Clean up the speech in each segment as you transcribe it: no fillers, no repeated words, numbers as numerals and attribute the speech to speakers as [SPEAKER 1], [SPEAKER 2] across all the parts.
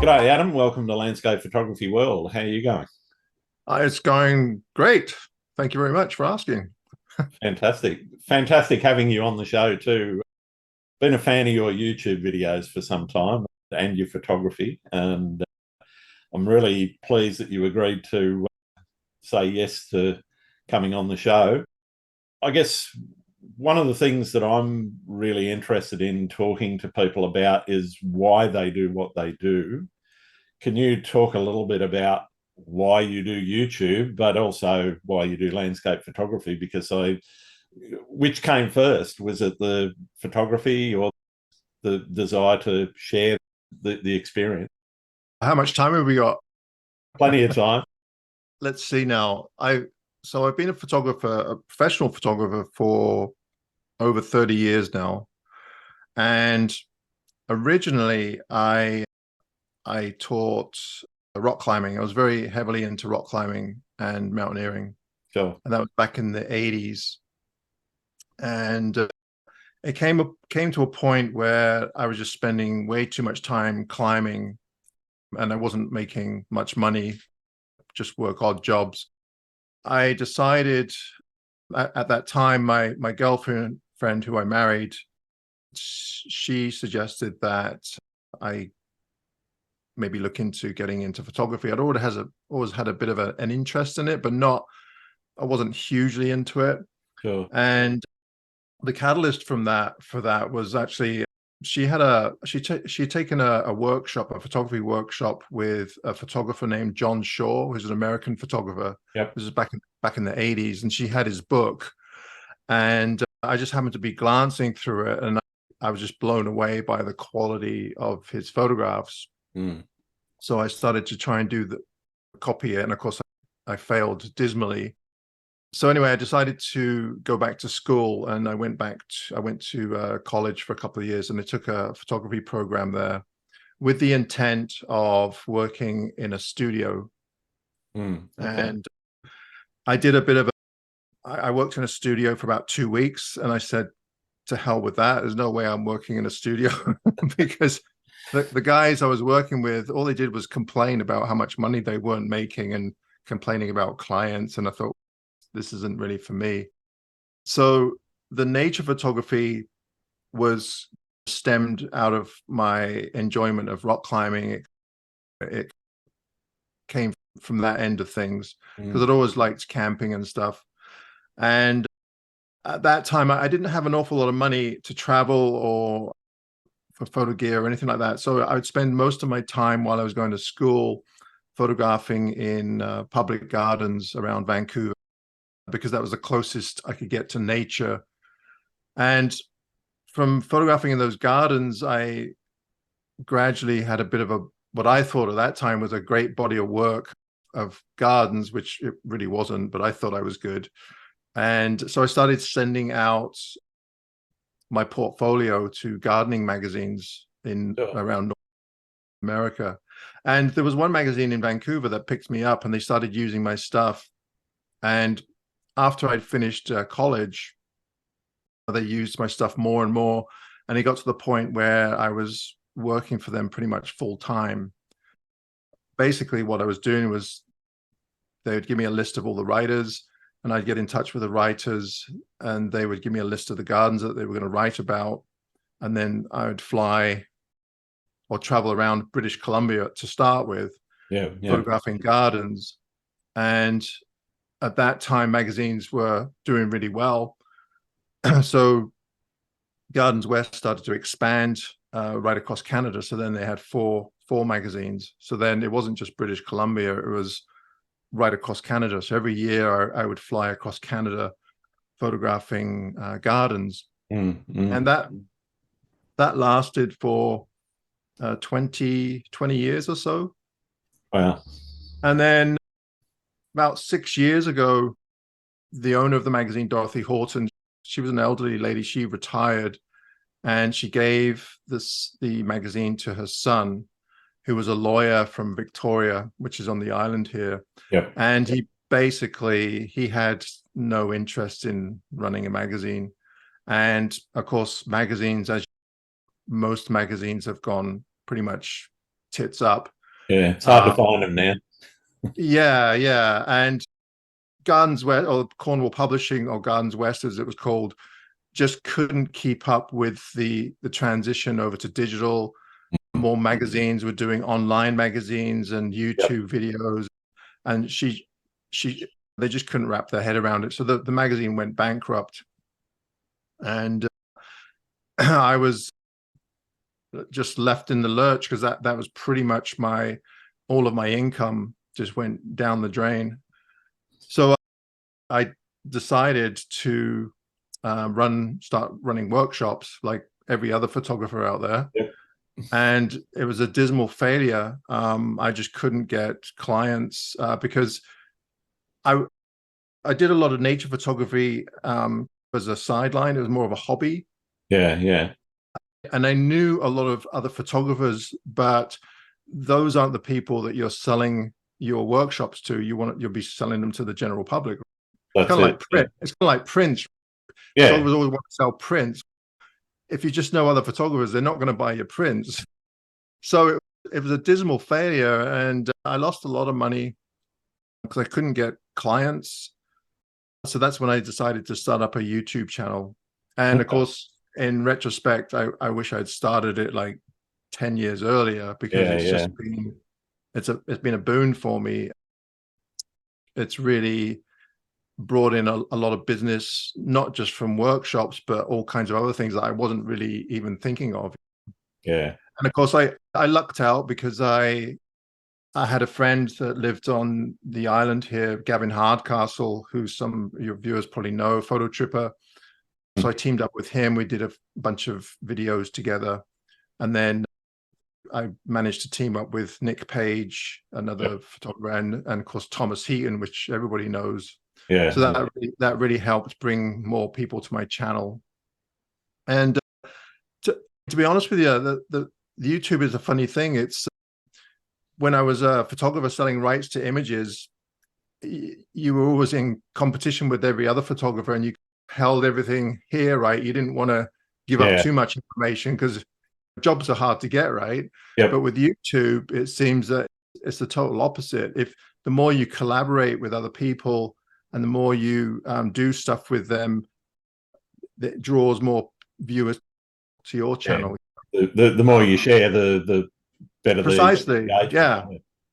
[SPEAKER 1] G'day, Adam. Welcome to Landscape Photography World. How are you going?
[SPEAKER 2] It's going great. Thank you very much for asking.
[SPEAKER 1] Fantastic. Fantastic having you on the show too. Been a fan of your YouTube videos for some time and your photography, and I'm really pleased that you agreed to say yes to coming on the show. I guess one of the things that I'm really interested in talking to people about is why they do what they do. Can you talk a little bit about why you do YouTube, but also why you do landscape photography? Which came first? Was it the photography or the desire to share the experience?
[SPEAKER 2] How much time have we got?
[SPEAKER 1] Plenty of time.
[SPEAKER 2] Let's see now. I've been a photographer, a professional photographer for over 30 years now. And originally I taught rock climbing. I was very heavily into rock climbing and mountaineering.
[SPEAKER 1] Sure.
[SPEAKER 2] And that was back in the 80s. And it came to a point where I was just spending way too much time climbing and I wasn't making much money, just work odd jobs. I decided at that time, my girlfriend who I married, she suggested that I maybe look into getting into photography. I'd always had a bit of an interest in it, but I wasn't hugely into it.
[SPEAKER 1] Sure.
[SPEAKER 2] And the catalyst for that was actually she'd taken a workshop, a photography workshop with a photographer named John Shaw, who's an American photographer.
[SPEAKER 1] Yep.
[SPEAKER 2] This is back in the 80s, and she had his book, and I just happened to be glancing through it, and I was just blown away by the quality of his photographs. So I started to try and copy it, and of course I failed dismally. So anyway, I decided to go back to school, and I went to college for a couple of years, and I took a photography program there with the intent of working in a studio.
[SPEAKER 1] Okay.
[SPEAKER 2] And I did a bit of I worked in a studio for about 2 weeks, and I said, to hell with that. There's no way I'm working in a studio because the guys I was working with, all they did was complain about how much money they weren't making and complaining about clients. And I thought, this isn't really for me. So the nature photography was stemmed out of my enjoyment of rock climbing. It came from that end of things because I'd always liked camping and stuff. And at that time, I didn't have an awful lot of money to travel or for photo gear or anything like that. So I would spend most of my time while I was going to school photographing in public gardens around Vancouver, because that was the closest I could get to nature. And from photographing in those gardens, I gradually had a bit of what I thought at that time was a great body of work of gardens, which it really wasn't, but I thought I was good. And so I started sending out my portfolio to gardening magazines around North America. And there was one magazine in Vancouver that picked me up, and they started using my stuff. And after I'd finished college, they used my stuff more and more. And it got to the point where I was working for them pretty much full time. Basically, what I was doing was they would give me a list of all the writers, and I'd get in touch with the writers, and they would give me a list of the gardens that they were going to write about. And then I would fly or travel around British Columbia to start with, photographing gardens. And at that time, magazines were doing really well. So Gardens West started to expand right across Canada. So then they had four magazines. So then it wasn't just British Columbia, it was right across Canada. So every year I would fly across Canada photographing gardens. And that lasted for 20 years or so.
[SPEAKER 1] Wow.
[SPEAKER 2] And then about 6 years ago, the owner of the magazine, Dorothy Horton, she was an elderly lady. She retired, and she gave the magazine to her son, who was a lawyer from Victoria, which is on the island here.
[SPEAKER 1] Yep.
[SPEAKER 2] And he had no interest in running a magazine. And of course, magazines, as most magazines, have gone pretty much tits up.
[SPEAKER 1] Yeah, it's hard to find them now.
[SPEAKER 2] Yeah. And Gardens West, or Cornwall Publishing, or Gardens West as it was called, just couldn't keep up with the transition over to digital. More magazines were doing online magazines and YouTube videos, and they just couldn't wrap their head around it. So the magazine went bankrupt, and I was just left in the lurch because that was pretty much all of my income just went down the drain. So I decided to start running workshops like every other photographer out there.
[SPEAKER 1] Yep.
[SPEAKER 2] And it was a dismal failure. I just couldn't get clients because I did a lot of nature photography as a sideline. It was more of a hobby.
[SPEAKER 1] Yeah.
[SPEAKER 2] And I knew a lot of other photographers, but those aren't the people that you're selling your workshops to. You'll be selling them to the general public. It's kind of like print. It's kind of like prints.
[SPEAKER 1] Yeah.
[SPEAKER 2] Photographers always want to sell prints. If you just know other photographers, they're not going to buy your prints. So it was a dismal failure, and I lost a lot of money because I couldn't get clients. So that's when I decided to start up a YouTube channel. And of course, in retrospect, I wish I'd started it like 10 years earlier, because it's been a boon for me. It's really brought in a lot of business, not just from workshops, but all kinds of other things that I wasn't really even thinking of.
[SPEAKER 1] Yeah.
[SPEAKER 2] And of course, I lucked out because I had a friend that lived on the island here, Gavin Hardcastle, who some of your viewers probably know, photo tripper. So I teamed up with him. We did a bunch of videos together. And then I managed to team up with Nick Page, another photographer, and of course, Thomas Heaton, which everybody knows.
[SPEAKER 1] Yeah.
[SPEAKER 2] So that really helped bring more people to my channel. And to be honest with you, the YouTube is a funny thing. It's when I was a photographer selling rights to images, you were always in competition with every other photographer, and you held everything here, right? You didn't want to give up too much information because jobs are hard to get, right?
[SPEAKER 1] Yep.
[SPEAKER 2] But with YouTube, it seems that it's the total opposite. If the more you collaborate with other people and the more you do stuff with them, that draws more viewers to your channel.
[SPEAKER 1] The more you share, the better.
[SPEAKER 2] Precisely.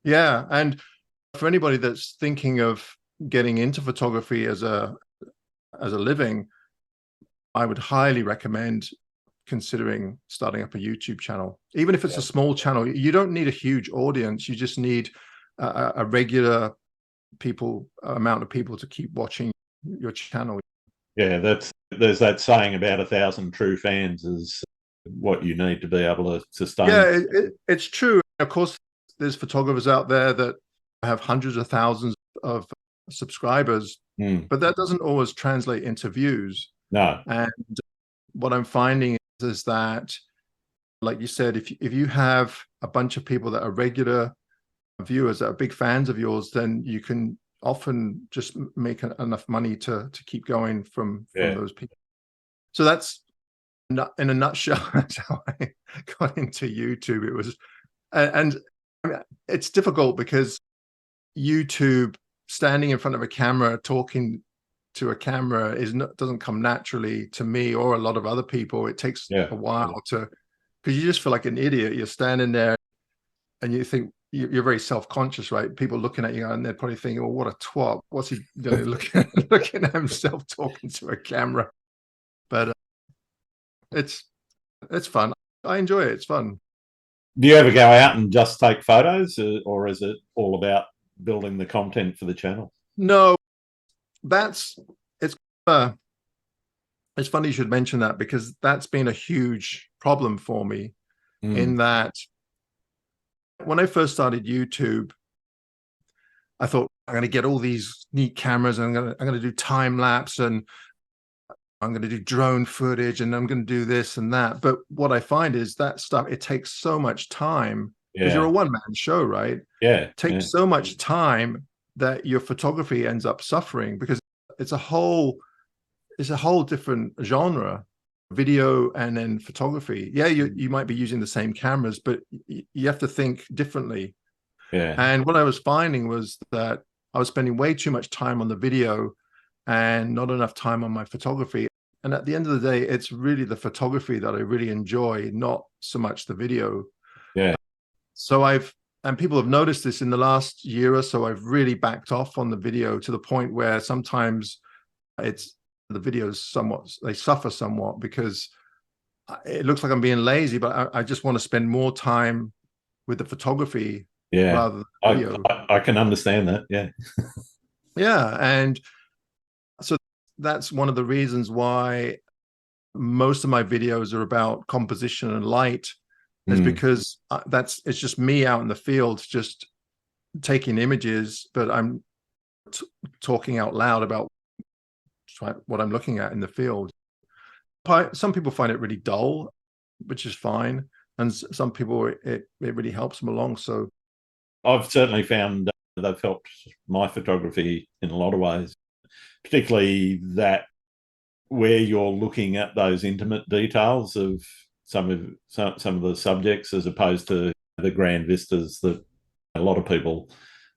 [SPEAKER 2] Yeah. And for anybody that's thinking of getting into photography as a living, I would highly recommend considering starting up a YouTube channel. Even if it's a small channel, you don't need a huge audience. You just need a regular amount of people to keep watching your channel.
[SPEAKER 1] Yeah, there's that saying about 1,000 true fans is what you need to be able to sustain.
[SPEAKER 2] Yeah, it's true. Of course, there's photographers out there that have hundreds of thousands of subscribers, but that doesn't always translate into views.
[SPEAKER 1] No.
[SPEAKER 2] And what I'm finding is that, like you said, if you have a bunch of people that are regular viewers that are big fans of yours, then you can often just make enough money to keep going from those people. So that's, in a nutshell, that's how I got into YouTube. It was, and I mean, it's difficult because YouTube, standing in front of a camera, talking to a camera doesn't come naturally to me or a lot of other people. It takes a while because you just feel like an idiot. You're standing there and you think you're very self-conscious, right? People looking at you and they're probably thinking, well, what a twat. What's he doing? looking at himself talking to a camera. But it's fun. I enjoy it. It's fun.
[SPEAKER 1] Do you ever go out and just take photos, or is it all about building the content for the channel?
[SPEAKER 2] No, it's funny you should mention that, because that's been a huge problem for me. In that, when I first started YouTube, I thought, I'm going to get all these neat cameras, and I'm going to do time lapse, and I'm going to do drone footage, and I'm going to do this and that. But what I find is that stuff, it takes so much time, because you're a one-man show, right? It takes so much time that your photography ends up suffering, because it's a whole different genre, video and then photography. You might be using the same cameras, but you have to think differently.
[SPEAKER 1] Yeah.
[SPEAKER 2] And what I was finding was that I was spending way too much time on the video and not enough time on my photography. And at the end of the day, it's really the photography that I really enjoy, not so much the video.
[SPEAKER 1] Yeah.
[SPEAKER 2] So and people have noticed this in the last year or so, I've really backed off on the video to the point where sometimes the videos they suffer somewhat because it looks like I'm being lazy, but I just want to spend more time with the photography
[SPEAKER 1] Yeah.
[SPEAKER 2] rather than the video.
[SPEAKER 1] I can understand that. Yeah.
[SPEAKER 2] Yeah. And so that's one of the reasons why most of my videos are about composition and light, is because it's just me out in the field, just taking images, but I'm talking out loud about what I'm looking at in the field. Some people find it really dull, which is fine. And some people, it really helps them along. So
[SPEAKER 1] I've certainly found they've helped my photography in a lot of ways, particularly that where you're looking at those intimate details of some of the subjects, as opposed to the grand vistas that a lot of people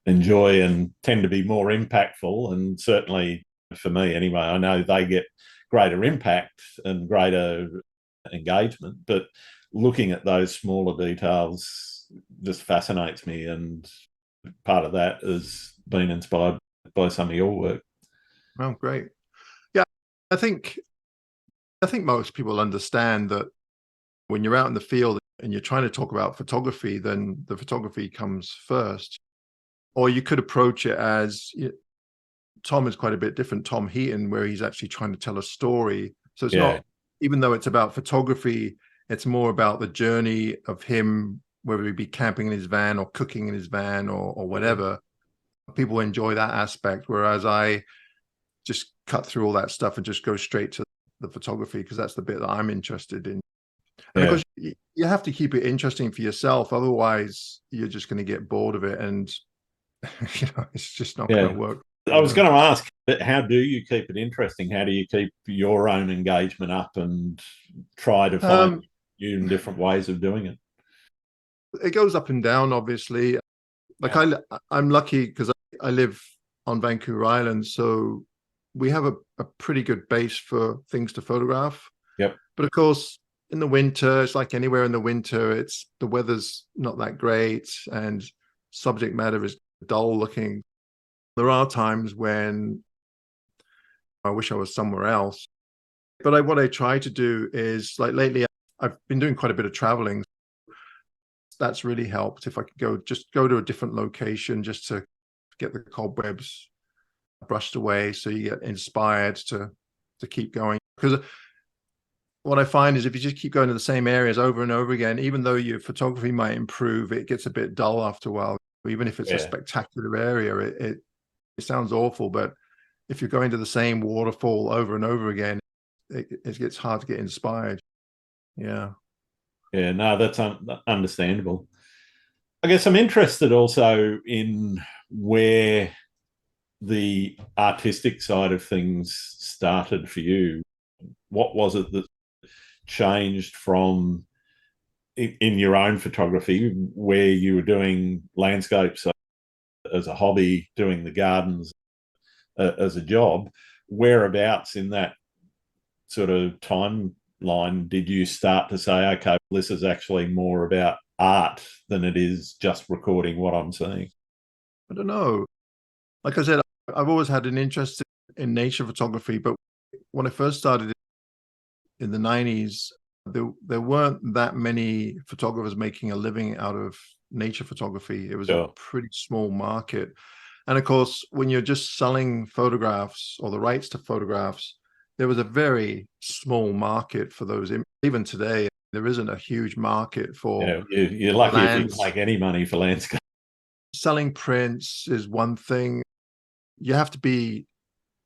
[SPEAKER 1] enjoy and tend to be more impactful. And certainly for me anyway, I know they get greater impact and greater engagement, but looking at those smaller details just fascinates me, and part of that has been inspired by some of your work.
[SPEAKER 2] Oh, great. Yeah, I think most people understand that when you're out in the field and you're trying to talk about photography, then the photography comes first. Or you could approach it as, Tom is quite a bit different, Tom Heaton, where he's actually trying to tell a story. So it's not, even though it's about photography, it's more about the journey of him, whether he be camping in his van or cooking in his van or whatever. People enjoy that aspect, whereas I just cut through all that stuff and just go straight to the photography, because that's the bit that I'm interested in. And of course, you have to keep it interesting for yourself. Otherwise, you're just going to get bored of it. And, it's just not going to work.
[SPEAKER 1] I was going to ask, how do you keep it interesting? How do you keep your own engagement up and try to find new and different ways of doing it?
[SPEAKER 2] It goes up and down, obviously. Like I'm lucky because I live on Vancouver Island. So we have a pretty good base for things to photograph.
[SPEAKER 1] Yep.
[SPEAKER 2] But of course, in the winter, it's like anywhere in the winter, the weather's not that great and subject matter is dull looking. There are times when I wish I was somewhere else. But what I try to do is, like lately, I've been doing quite a bit of traveling. That's really helped. If I could go to a different location just to get the cobwebs brushed away, so you get inspired to keep going. Because what I find is if you just keep going to the same areas over and over again, even though your photography might improve, it gets a bit dull after a while. Even if it's a spectacular area, it sounds awful, but if you're going to the same waterfall over and over again, it gets hard to get inspired. Yeah.
[SPEAKER 1] Yeah, no, that's understandable. I guess I'm interested also in where the artistic side of things started for you. What was it that changed from in your own photography, where you were doing landscapes as a hobby, doing the gardens as a job? Whereabouts in that sort of timeline did you start to say, okay, this is actually more about art than it is just recording what I'm seeing?
[SPEAKER 2] I don't know. Like I said, I've always had an interest in nature photography, but when I first started in the 90s, there weren't that many photographers making a living out of nature photography. It was a pretty small market. And of course, when you're just selling photographs or the rights to photographs, there was a very small market for those. Even today, there isn't a huge market for
[SPEAKER 1] you're lucky if you can make any money for landscape.
[SPEAKER 2] Selling prints is one thing. You have to be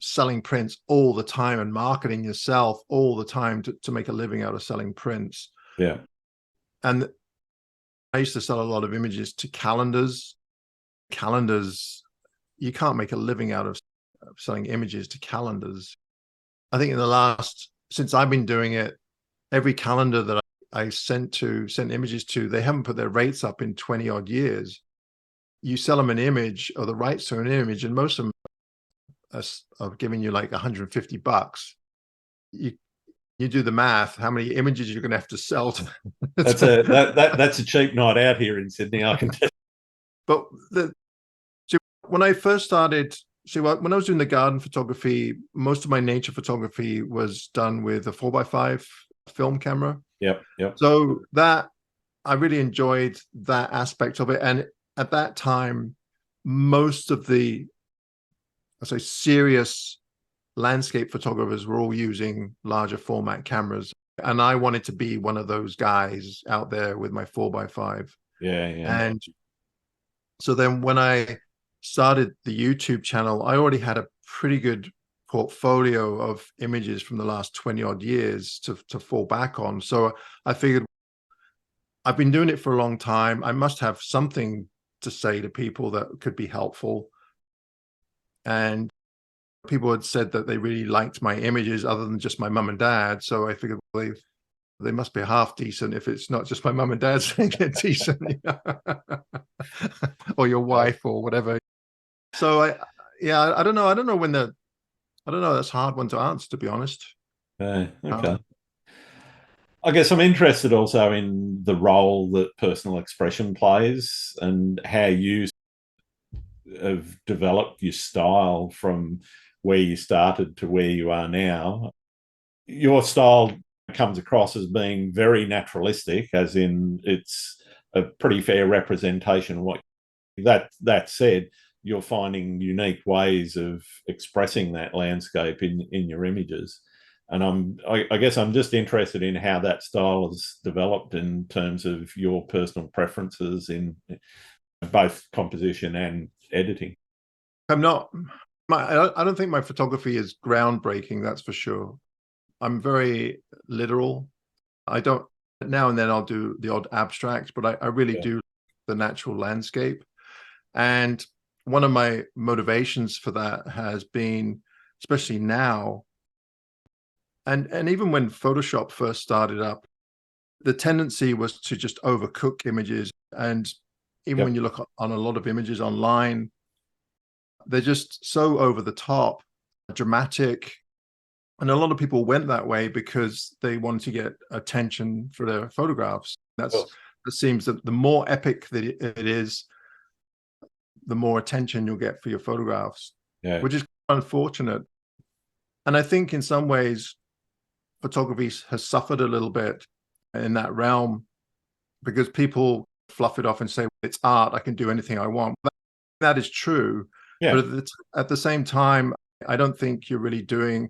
[SPEAKER 2] selling prints all the time and marketing yourself all the time to make a living out of selling prints.
[SPEAKER 1] Yeah.
[SPEAKER 2] And I used to sell a lot of images to calendars. Calendars, you can't make a living out of selling images to calendars. I think since I've been doing it, every calendar that I sent images to, they haven't put their rates up in 20 odd years. you sell them an image or the rights to an image, and most of them are giving you like $150. You do the math, how many images you're going to have to sell to.
[SPEAKER 1] That's a cheap night out here in Sydney, I can tell.
[SPEAKER 2] But when I first started, when I was doing the garden photography, most of my nature photography was done with a 4x5 film camera.
[SPEAKER 1] Yep.
[SPEAKER 2] So that I really enjoyed that aspect of it. And at that time, most of the, I say, serious landscape photographers were all using larger format cameras. And I wanted to be one of those guys out there with my 4x5.
[SPEAKER 1] Yeah.
[SPEAKER 2] And so then when I started the YouTube channel, I already had a pretty good portfolio of images from the last 20 odd years to fall back on. So I figured, I've been doing it for a long time. I must have something to say to people that could be helpful. And people had said that they really liked my images other than just my mum and dad. So I figured, well, they must be half decent if it's not just my mum and dad saying they're decent, you know? Or your wife or whatever. So I don't know. I don't know. That's a hard one to answer, to be honest.
[SPEAKER 1] Okay. I guess I'm interested also in the role that personal expression plays and how you have developed your style from where you started to where you are now. Your style comes across as being very naturalistic, as in it's a pretty fair representation of what. That said, you're finding unique ways of expressing that landscape in your images. And I guess I'm just interested in how that style has developed in terms of your personal preferences in both composition and editing.
[SPEAKER 2] I don't think my photography is groundbreaking, that's for sure. I'm very literal. I don't, now and then I'll do the odd abstract, but I really do the natural landscape. And one of my motivations for that has been, especially now, and even when Photoshop first started up, the tendency was to just overcook images. And even when you look on a lot of images online, they're just so over the top, dramatic. And a lot of people went that way because they wanted to get attention for their photographs. It seems that the more epic that it is, the more attention you'll get for your photographs, which is unfortunate. And I think in some ways, photography has suffered a little bit in that realm because people fluff it off and say, well, it's art, I can do anything I want. That is true. But at the same time, I don't think you're really doing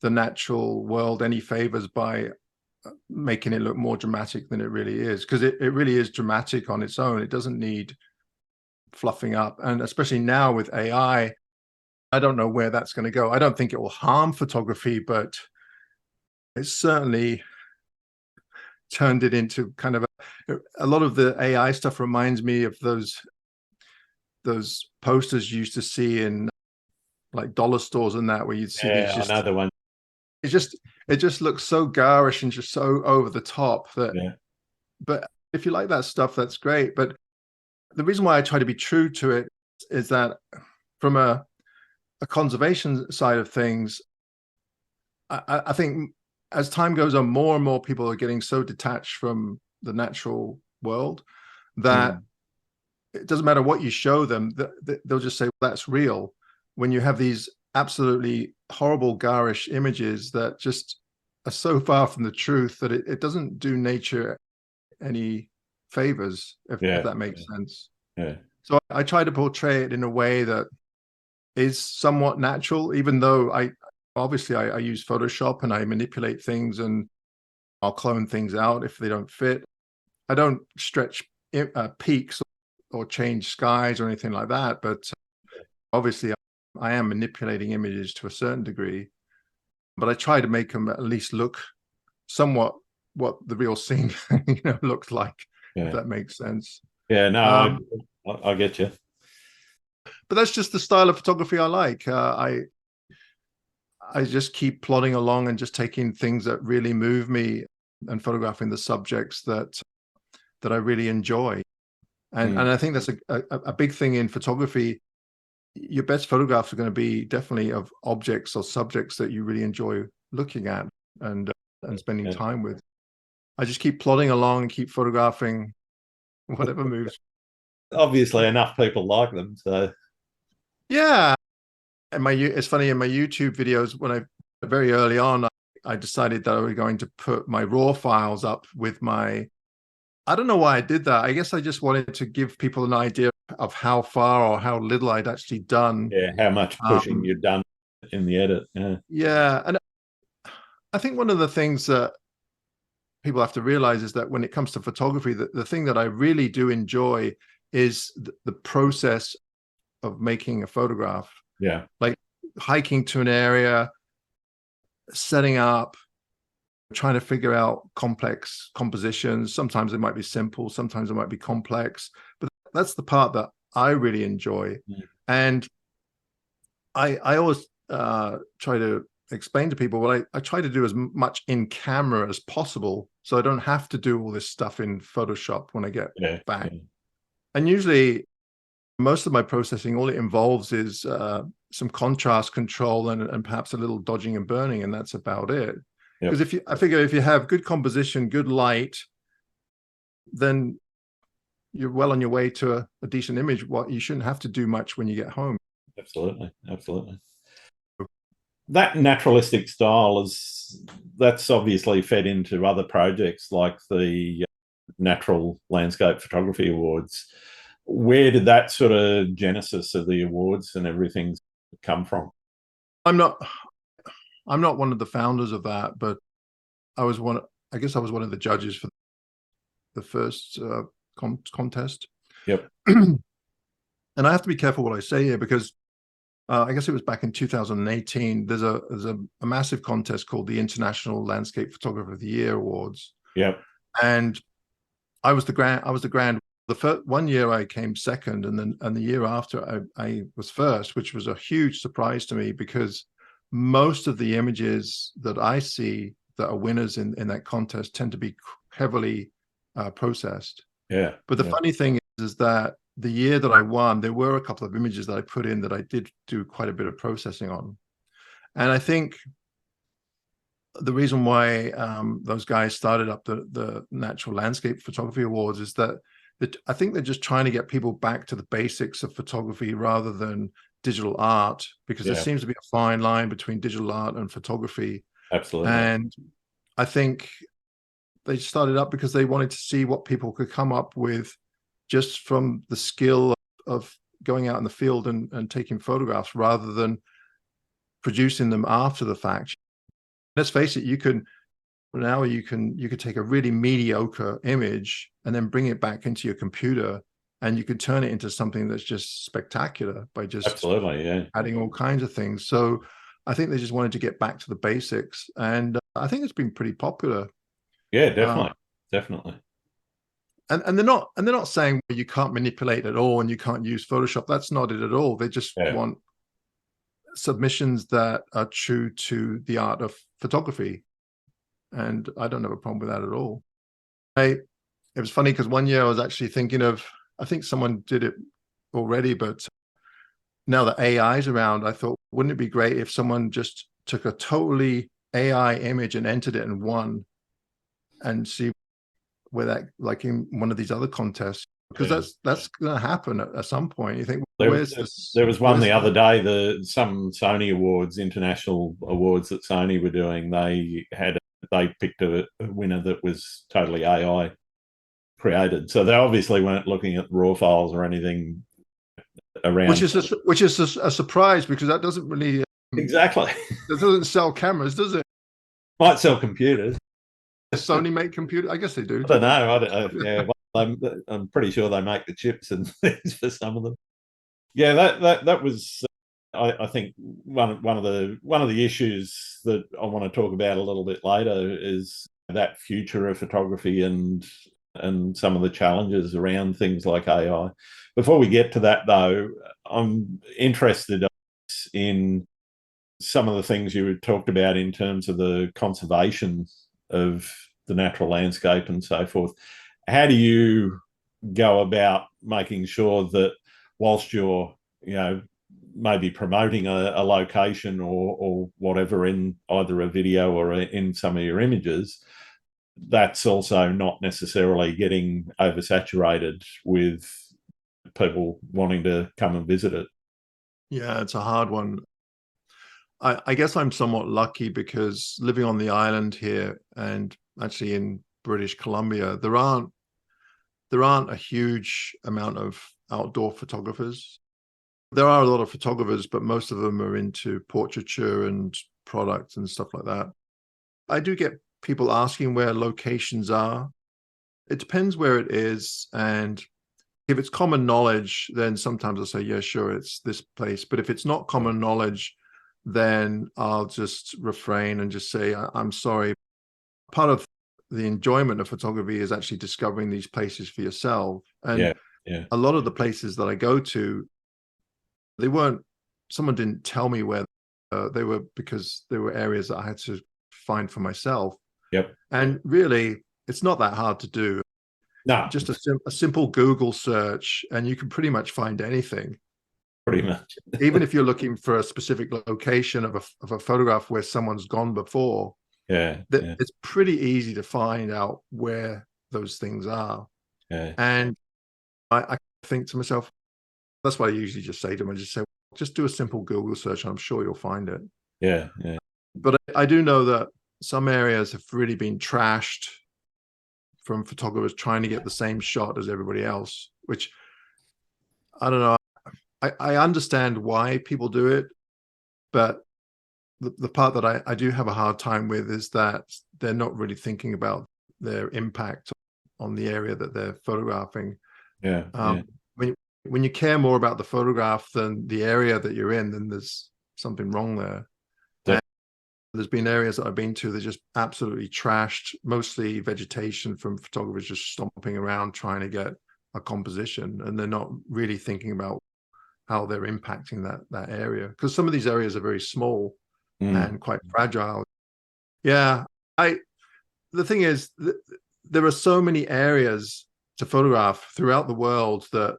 [SPEAKER 2] the natural world any favors by making it look more dramatic than it really is, because it really is dramatic on its own. It doesn't need fluffing up. And especially now with AI, I don't know where that's going to go. I don't think it will harm photography, but it's certainly turned it into kind of a lot of the AI stuff reminds me of those posters you used to see in like dollar stores and that, where you'd see these just
[SPEAKER 1] another one.
[SPEAKER 2] It just looks so garish and just so over the top that but if you like that stuff, that's great. But the reason why I try to be true to it is that from a conservation side of things, I think as time goes on, more and more people are getting so detached from the natural world that it doesn't matter what you show them, they'll just say, well, that's real. When you have these absolutely horrible, garish images that just are so far from the truth that it doesn't do nature any favors, if that makes sense. So I try to portray it in a way that is somewhat natural, even though I use Photoshop and I manipulate things and I'll clone things out if they don't fit. I don't stretch peaks or change skies or anything like that, but obviously I am manipulating images to a certain degree, but I try to make them at least look somewhat what the real scene looks like, if that makes sense.
[SPEAKER 1] I get you.
[SPEAKER 2] But that's just the style of photography I like. I just keep plodding along and just taking things that really move me and photographing the subjects that I really enjoy. And I think that's a big thing in photography. Your best photographs are going to be definitely of objects or subjects that you really enjoy looking at and spending time with. I just keep plodding along and keep photographing whatever moves.
[SPEAKER 1] Obviously, enough people like them, so
[SPEAKER 2] yeah. And it's funny, in my YouTube videos, when very early on, I decided that I was going to put my raw files up with I don't know why I did that. I guess I just wanted to give people an idea of how far or how little I'd actually done.
[SPEAKER 1] Yeah, how much pushing you've done in the edit.
[SPEAKER 2] Yeah. And I think one of the things that people have to realize is that when it comes to photography, the thing that I really do enjoy is the process of making a photograph.
[SPEAKER 1] Yeah.
[SPEAKER 2] Like hiking to an area, setting up, trying to figure out complex compositions. Sometimes it might be simple, sometimes it might be complex, but that's the part that I really enjoy. And I always try to explain to people what I try to do as much in camera as possible, so I don't have to do all this stuff in Photoshop when I get back. And usually most of my processing, all it involves is some contrast control and perhaps a little dodging and burning, and that's about it. Because I figure if you have good composition, good light, then you're well on your way to a decent image. You shouldn't have to do much when you get home.
[SPEAKER 1] Absolutely. That naturalistic style that's obviously fed into other projects like the Natural Landscape Photography Awards. Where did that sort of genesis of the awards and everything come from?
[SPEAKER 2] I'm not one of the founders of that, but I guess I was one of the judges for the first contest.
[SPEAKER 1] Yep.
[SPEAKER 2] And I have to be careful what I say here, because I guess it was back in 2018. There's a massive contest called the International Landscape Photographer of the Year Awards.
[SPEAKER 1] Yep.
[SPEAKER 2] And I was the grand. The first 1 year I came second, and the year after I was first, which was a huge surprise to me, because most of the images that I see that are winners in that contest tend to be heavily processed.
[SPEAKER 1] Yeah.
[SPEAKER 2] But the funny thing is that the year that I won, there were a couple of images that I put in that I did do quite a bit of processing on. And I think the reason why those guys started up the Natural Landscape Photography Awards is that I think they're just trying to get people back to the basics of photography rather than digital art, because there seems to be a fine line between digital art and photography.
[SPEAKER 1] Absolutely.
[SPEAKER 2] And I think they started up because they wanted to see what people could come up with just from the skill of going out in the field and taking photographs, rather than producing them after the fact. Let's face it, you could take a really mediocre image and then bring it back into your computer, and you could turn it into something that's just spectacular by just adding all kinds of things. So I think they just wanted to get back to the basics, and I think it's been pretty popular.
[SPEAKER 1] Yeah, definitely.
[SPEAKER 2] And they're not saying you can't manipulate at all and you can't use Photoshop. That's not it at all. They just want submissions that are true to the art of photography, and I don't have a problem with that at all. It was funny because 1 year I was actually thinking of, I think someone did it already, but now that AI is around, I thought, wouldn't it be great if someone just took a totally AI image and entered it and won, and see where that, like in one of these other contests, because that's going to happen at some point. You think,
[SPEAKER 1] there was one the other day, some Sony awards, international awards that Sony were doing. They picked a winner that was totally AI created, so they obviously weren't looking at raw files or anything around.
[SPEAKER 2] Which is a surprise, because that doesn't really
[SPEAKER 1] exactly.
[SPEAKER 2] That doesn't sell cameras, does it?
[SPEAKER 1] Might sell computers.
[SPEAKER 2] Sony make computers? I guess they do.
[SPEAKER 1] I don't know. I'm pretty sure they make the chips and things for some of them. Yeah, that was, I think, one of the issues that I want to talk about a little bit later is that future of photography and some of the challenges around things like AI. Before we get to that, though, I'm interested in some of the things you had talked about in terms of the conservation of the natural landscape and so forth. How do you go about making sure that whilst you're, maybe promoting a location or whatever in either a video or in some of your images, that's also not necessarily getting oversaturated with people wanting to come and visit it.
[SPEAKER 2] Yeah, it's a hard one. I guess I'm somewhat lucky because living on the island here and actually in British Columbia, there aren't a huge amount of outdoor photographers. There are a lot of photographers, but most of them are into portraiture and product and stuff like that. I do get people asking where locations are. It depends where it is. And if it's common knowledge, then sometimes I'll say, yeah, sure, it's this place. But if it's not common knowledge, then I'll just refrain and just say, I'm sorry. Part of the enjoyment of photography is actually discovering these places for yourself. And a lot of the places that I go to, someone didn't tell me where they were, because there were areas that I had to find for myself.
[SPEAKER 1] Yep.
[SPEAKER 2] And really, it's not that hard to do.
[SPEAKER 1] No.
[SPEAKER 2] Just a simple Google search, and you can pretty much find anything.
[SPEAKER 1] Pretty much.
[SPEAKER 2] Even if you're looking for a specific location of a photograph where someone's gone before, it's pretty easy to find out where those things are.
[SPEAKER 1] Yeah.
[SPEAKER 2] And I think to myself, that's what I usually just say to them. I just say, just do a simple Google search, and I'm sure you'll find it.
[SPEAKER 1] Yeah.
[SPEAKER 2] But I do know that some areas have really been trashed from photographers trying to get the same shot as everybody else, which I don't know. I understand why people do it, but the part that I do have a hard time with is that they're not really thinking about their impact on the area that they're photographing. When you care more about the photograph than the area that you're in, then there's something wrong there. There's been areas that I've been to that just absolutely trashed, mostly vegetation from photographers just stomping around trying to get a composition, and they're not really thinking about how they're impacting that area, because some of these areas are very small and quite fragile. The thing is, there are so many areas to photograph throughout the world that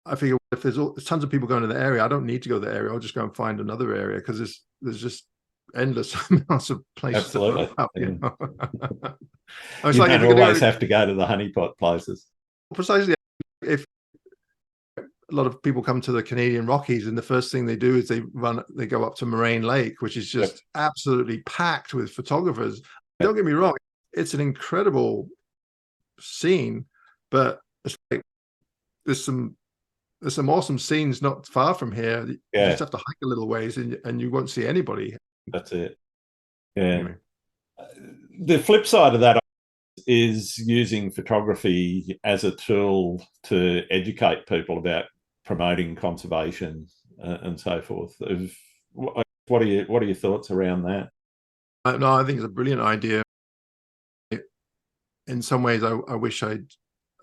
[SPEAKER 2] I figure if there's tons of people going to the area, I don't need to go to the area. I'll just go and find another area, because there's just endless amounts of places.
[SPEAKER 1] Absolutely.
[SPEAKER 2] To you know?
[SPEAKER 1] You don't always have to go to the honeypot places.
[SPEAKER 2] Precisely. If a lot of people come to the Canadian Rockies, and the first thing they do is they go up to Moraine Lake, which is just absolutely packed with photographers. Don't get me wrong, it's an incredible scene, but it's like there's some awesome scenes not far from here. You just have to hike a little ways, and you won't see anybody.
[SPEAKER 1] That's it. Anyway. The flip side of that is using photography as a tool to educate people about promoting conservation and so forth. What are your thoughts around that?
[SPEAKER 2] No, I think it's a brilliant idea. In some ways, I wish I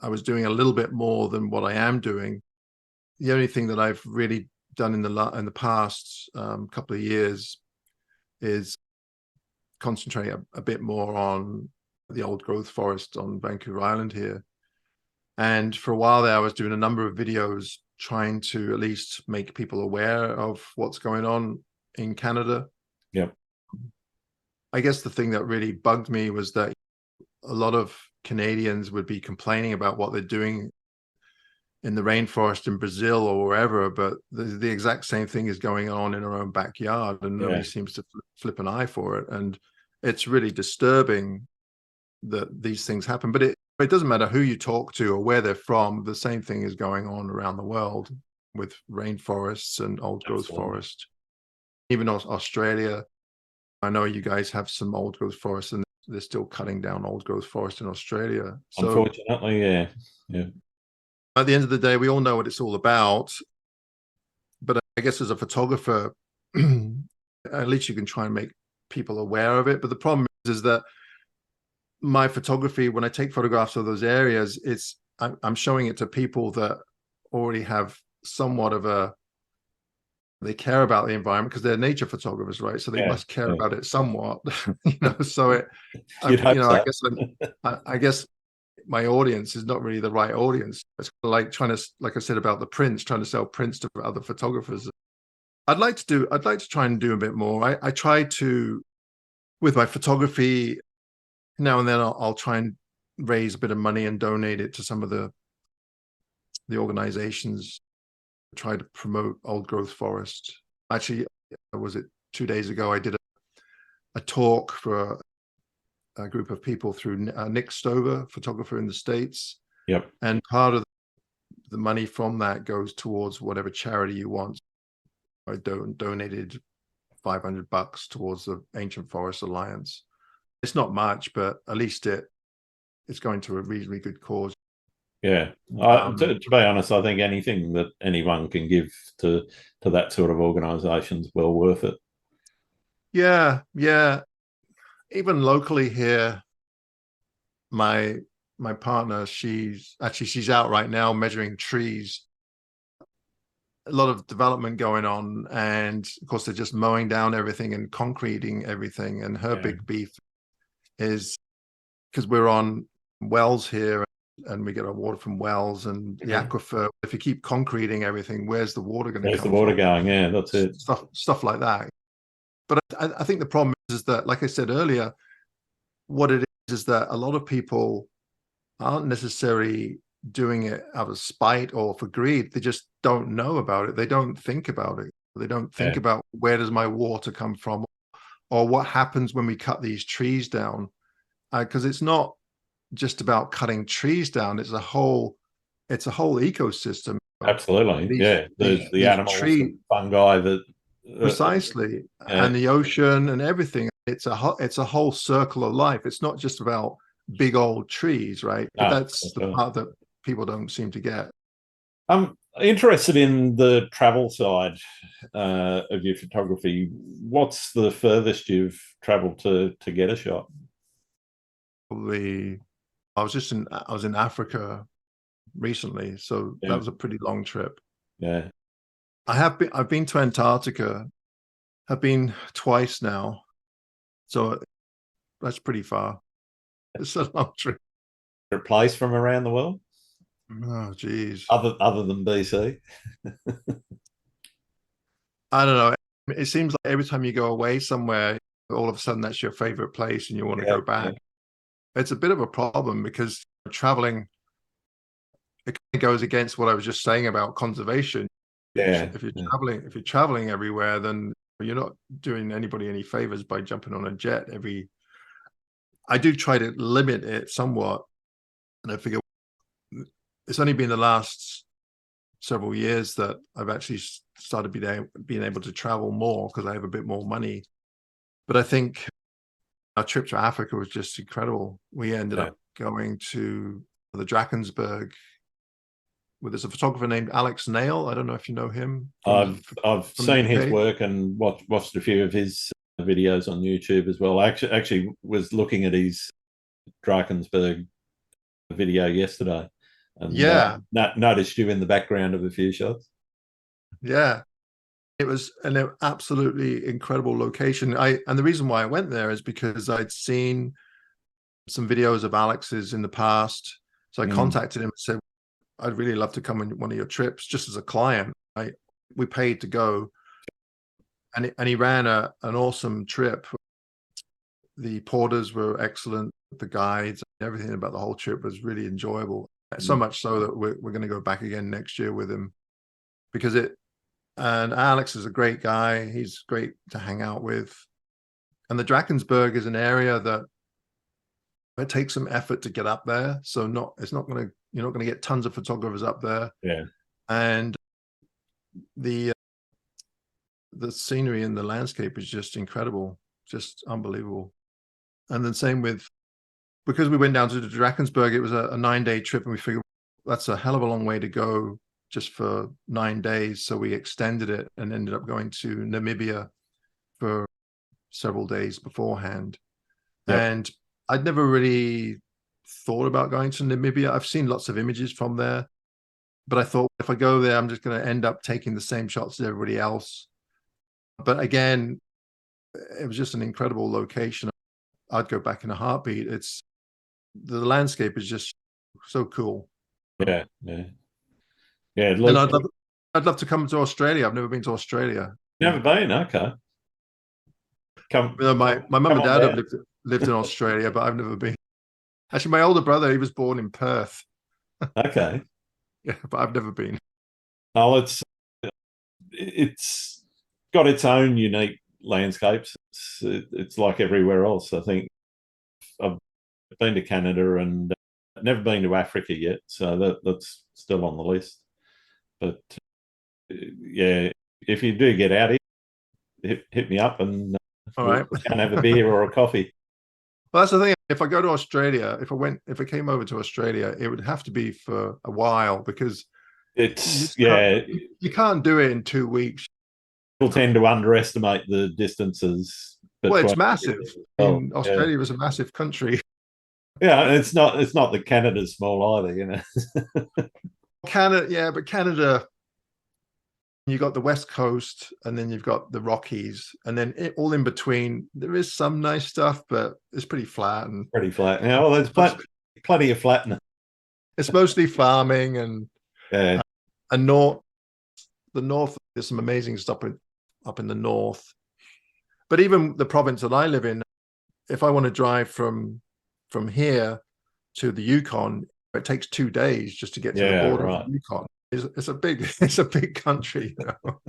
[SPEAKER 2] was doing a little bit more than what I am doing. The only thing that I've really done in the past couple of years is concentrate a bit more on the old growth forest on Vancouver Island here. And for a while there, I was doing a number of videos trying to at least make people aware of what's going on in Canada.
[SPEAKER 1] Yep.
[SPEAKER 2] I guess the thing that really bugged me was that a lot of Canadians would be complaining about what they're doing in the rainforest in Brazil or wherever, but the exact same thing is going on in our own backyard, and nobody seems to flip an eye for it. And it's really disturbing that these things happen. But it doesn't matter who you talk to or where they're from, the same thing is going on around the world with rainforests and old growth forest. Even Australia, I know you guys have some old growth forests, and they're still cutting down old growth forest in Australia. So,
[SPEAKER 1] unfortunately, yeah.
[SPEAKER 2] At the end of the day, we all know what it's all about. But I guess as a photographer, at least you can try and make people aware of it. But the problem is that my photography, when I take photographs of those areas, I'm showing it to people that already have somewhat of they care about the environment, because they're nature photographers, right? So they must care about it somewhat, So I guess my audience is not really the right audience. It's like trying to, like I said about the prints, trying to sell prints to other photographers. I'd like to try and do a bit more. I try to, with my photography, now and then I'll try and raise a bit of money and donate it to some of the organizations, try to promote old growth forest. Actually, was it 2 days ago, I did a talk for a group of people through Nick Stover, photographer in the States.
[SPEAKER 1] Yep.
[SPEAKER 2] And part of the money from that goes towards whatever charity you want. I donated $500 towards the Ancient Forest Alliance. It's not much, but at least it's going to a reasonably good cause.
[SPEAKER 1] Yeah. To be honest, I think anything that anyone can give to that sort of organisation is well worth it.
[SPEAKER 2] Yeah, yeah. Even locally here, my partner, she's out right now measuring trees. A lot of development going on, and of course they're just mowing down everything and concreting everything. And her big beef is, because we're on wells here and we get our water from wells and the aquifer. If you keep concreting everything, where's the water going to come from?
[SPEAKER 1] Where's the water going? Yeah, that's it.
[SPEAKER 2] Stuff like that. But I think the problem is that, like I said earlier, what it is that a lot of people aren't necessarily doing it out of spite or for greed. They just don't know about it. They don't think about it. They don't think about, where does my water come from, or what happens when we cut these trees down. Because it's not just about cutting trees down. It's a whole ecosystem.
[SPEAKER 1] Absolutely. The animals, the fungi that
[SPEAKER 2] precisely, and the ocean and everything. It's a whole circle of life. It's not just about big old trees, right? But that's the part that people don't seem to get.
[SPEAKER 1] I'm interested in the travel side of your photography. What's the furthest you've traveled to get a shot?
[SPEAKER 2] Probably, I was in Africa recently, so that was a pretty long trip.
[SPEAKER 1] Yeah.
[SPEAKER 2] I've been to Antarctica. I've been twice now, so that's pretty far. It's a long trip.
[SPEAKER 1] A place from around the world?
[SPEAKER 2] Oh, geez.
[SPEAKER 1] Other than BC?
[SPEAKER 2] I don't know. It seems like every time you go away somewhere, all of a sudden that's your favorite place and you want to go back. It's a bit of a problem because traveling, it kind of goes against what I was just saying about conservation. If you're traveling everywhere, then you're not doing anybody any favors by jumping on a jet I do try to limit it somewhat, and I figure it's only been the last several years that I've actually started being able to travel more because I have a bit more money. But I think our trip to Africa was just incredible. We ended up going to the Drakensberg, where there's a photographer named Alex Nail. I don't know if you know him.
[SPEAKER 1] I've seen his work and watched a few of his videos on YouTube as well. I actually was looking at his Drakensberg video yesterday, and noticed you in the background of a few shots. Yeah,
[SPEAKER 2] it was an absolutely incredible location. And the reason why I went there is because I'd seen some videos of Alex's in the past, so I contacted him and said, I'd really love to come on one of your trips just as a client. We paid to go, and he ran an awesome trip. The porters were excellent, the guides, everything about the whole trip was really enjoyable. So much so that we're going to go back again next year with him, because and Alex is a great guy. He's great to hang out with. And the Drakensberg is an area that it takes some effort to get up there. So you're not going to get tons of photographers up there.
[SPEAKER 1] Yeah.
[SPEAKER 2] And the scenery and the landscape is just incredible, just unbelievable. And then same with, because we went down to the Drakensberg, it was a 9-day trip, and we figured that's a hell of a long way to go just for 9 days. So we extended it and ended up going to Namibia for several days beforehand. And I'd never really thought about going to Namibia. I've seen lots of images from there, but I thought if I go there, I'm just going to end up taking the same shots as everybody else. But again, it was just an incredible location. I'd go back in a heartbeat. The landscape is just so cool.
[SPEAKER 1] Yeah, yeah, yeah.
[SPEAKER 2] And
[SPEAKER 1] Look,
[SPEAKER 2] I'd love to come to Australia. I've never been to Australia.
[SPEAKER 1] never been. Okay,
[SPEAKER 2] You know, my mum
[SPEAKER 1] come
[SPEAKER 2] and
[SPEAKER 1] on
[SPEAKER 2] dad have
[SPEAKER 1] down.
[SPEAKER 2] lived in Australia, but I've never been. Actually, my older brother, he was born in Perth.
[SPEAKER 1] Okay.
[SPEAKER 2] Yeah, but I've never been.
[SPEAKER 1] Oh, it's got its own unique landscapes. It's like everywhere else. I think I've been to Canada and never been to Africa yet, so that's still on the list. But yeah, if you do get out here, hit me up and
[SPEAKER 2] All
[SPEAKER 1] we'll
[SPEAKER 2] right.
[SPEAKER 1] go and have a beer or a coffee.
[SPEAKER 2] Well, that's the thing. If I go to Australia, if I came over to Australia, it would have to be for a while because you
[SPEAKER 1] It's
[SPEAKER 2] just can't,
[SPEAKER 1] yeah,
[SPEAKER 2] you can't do it in 2 weeks.
[SPEAKER 1] people tend to underestimate the distances
[SPEAKER 2] Well, it's
[SPEAKER 1] between.
[SPEAKER 2] massive.
[SPEAKER 1] Oh, yeah.
[SPEAKER 2] Australia is a massive country.
[SPEAKER 1] Yeah, it's not that Canada's small either, you know.
[SPEAKER 2] Canada, yeah, but Canada, you got the West Coast, and then you've got the Rockies, and then all in between, there is some nice stuff, but it's pretty flat and
[SPEAKER 1] Pretty flat. Yeah, well, there's plenty of flatness.
[SPEAKER 2] it's mostly farming
[SPEAKER 1] Yeah,
[SPEAKER 2] and the north. There's some amazing stuff up in the north, but even the province that I live in, if I want to drive from here to the Yukon, it takes 2 days just to get to the
[SPEAKER 1] yeah,
[SPEAKER 2] border of
[SPEAKER 1] right.
[SPEAKER 2] the Yukon. It's a big it's a big country. You know?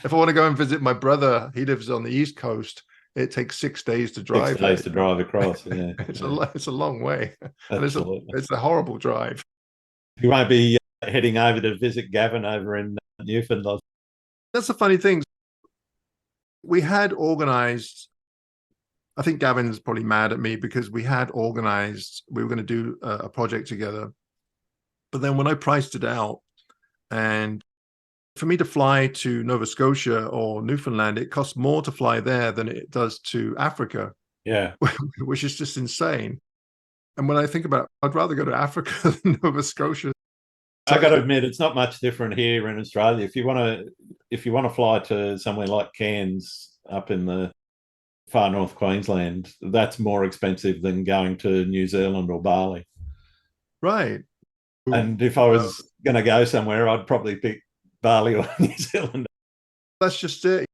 [SPEAKER 2] If I want to go and visit my brother, he lives on the East Coast. It takes 6 days to
[SPEAKER 1] 6
[SPEAKER 2] drive
[SPEAKER 1] days
[SPEAKER 2] there.
[SPEAKER 1] to drive across. Yeah, yeah,
[SPEAKER 2] It's a long way, and
[SPEAKER 1] absolutely.
[SPEAKER 2] it's a horrible drive.
[SPEAKER 1] You won't be heading over to visit Gavin over in Newfoundland.
[SPEAKER 2] That's the funny thing. We had organized. I think Gavin's probably mad at me because we had organized. We were going to do a project together, but then when I priced it out, and for me to fly to Nova Scotia or Newfoundland, it costs more to fly there than it does to Africa,
[SPEAKER 1] Yeah,
[SPEAKER 2] which is just insane. And when I think about it, I'd rather go to Africa than Nova Scotia.
[SPEAKER 1] I
[SPEAKER 2] So
[SPEAKER 1] got to admit, it's not much different here in Australia. If you want to fly to somewhere like Cairns up in the far north Queensland, that's more expensive than going to New Zealand or Bali.
[SPEAKER 2] right.
[SPEAKER 1] And if I was going to go somewhere, I'd probably pick Bali or New Zealand.
[SPEAKER 2] That's just it.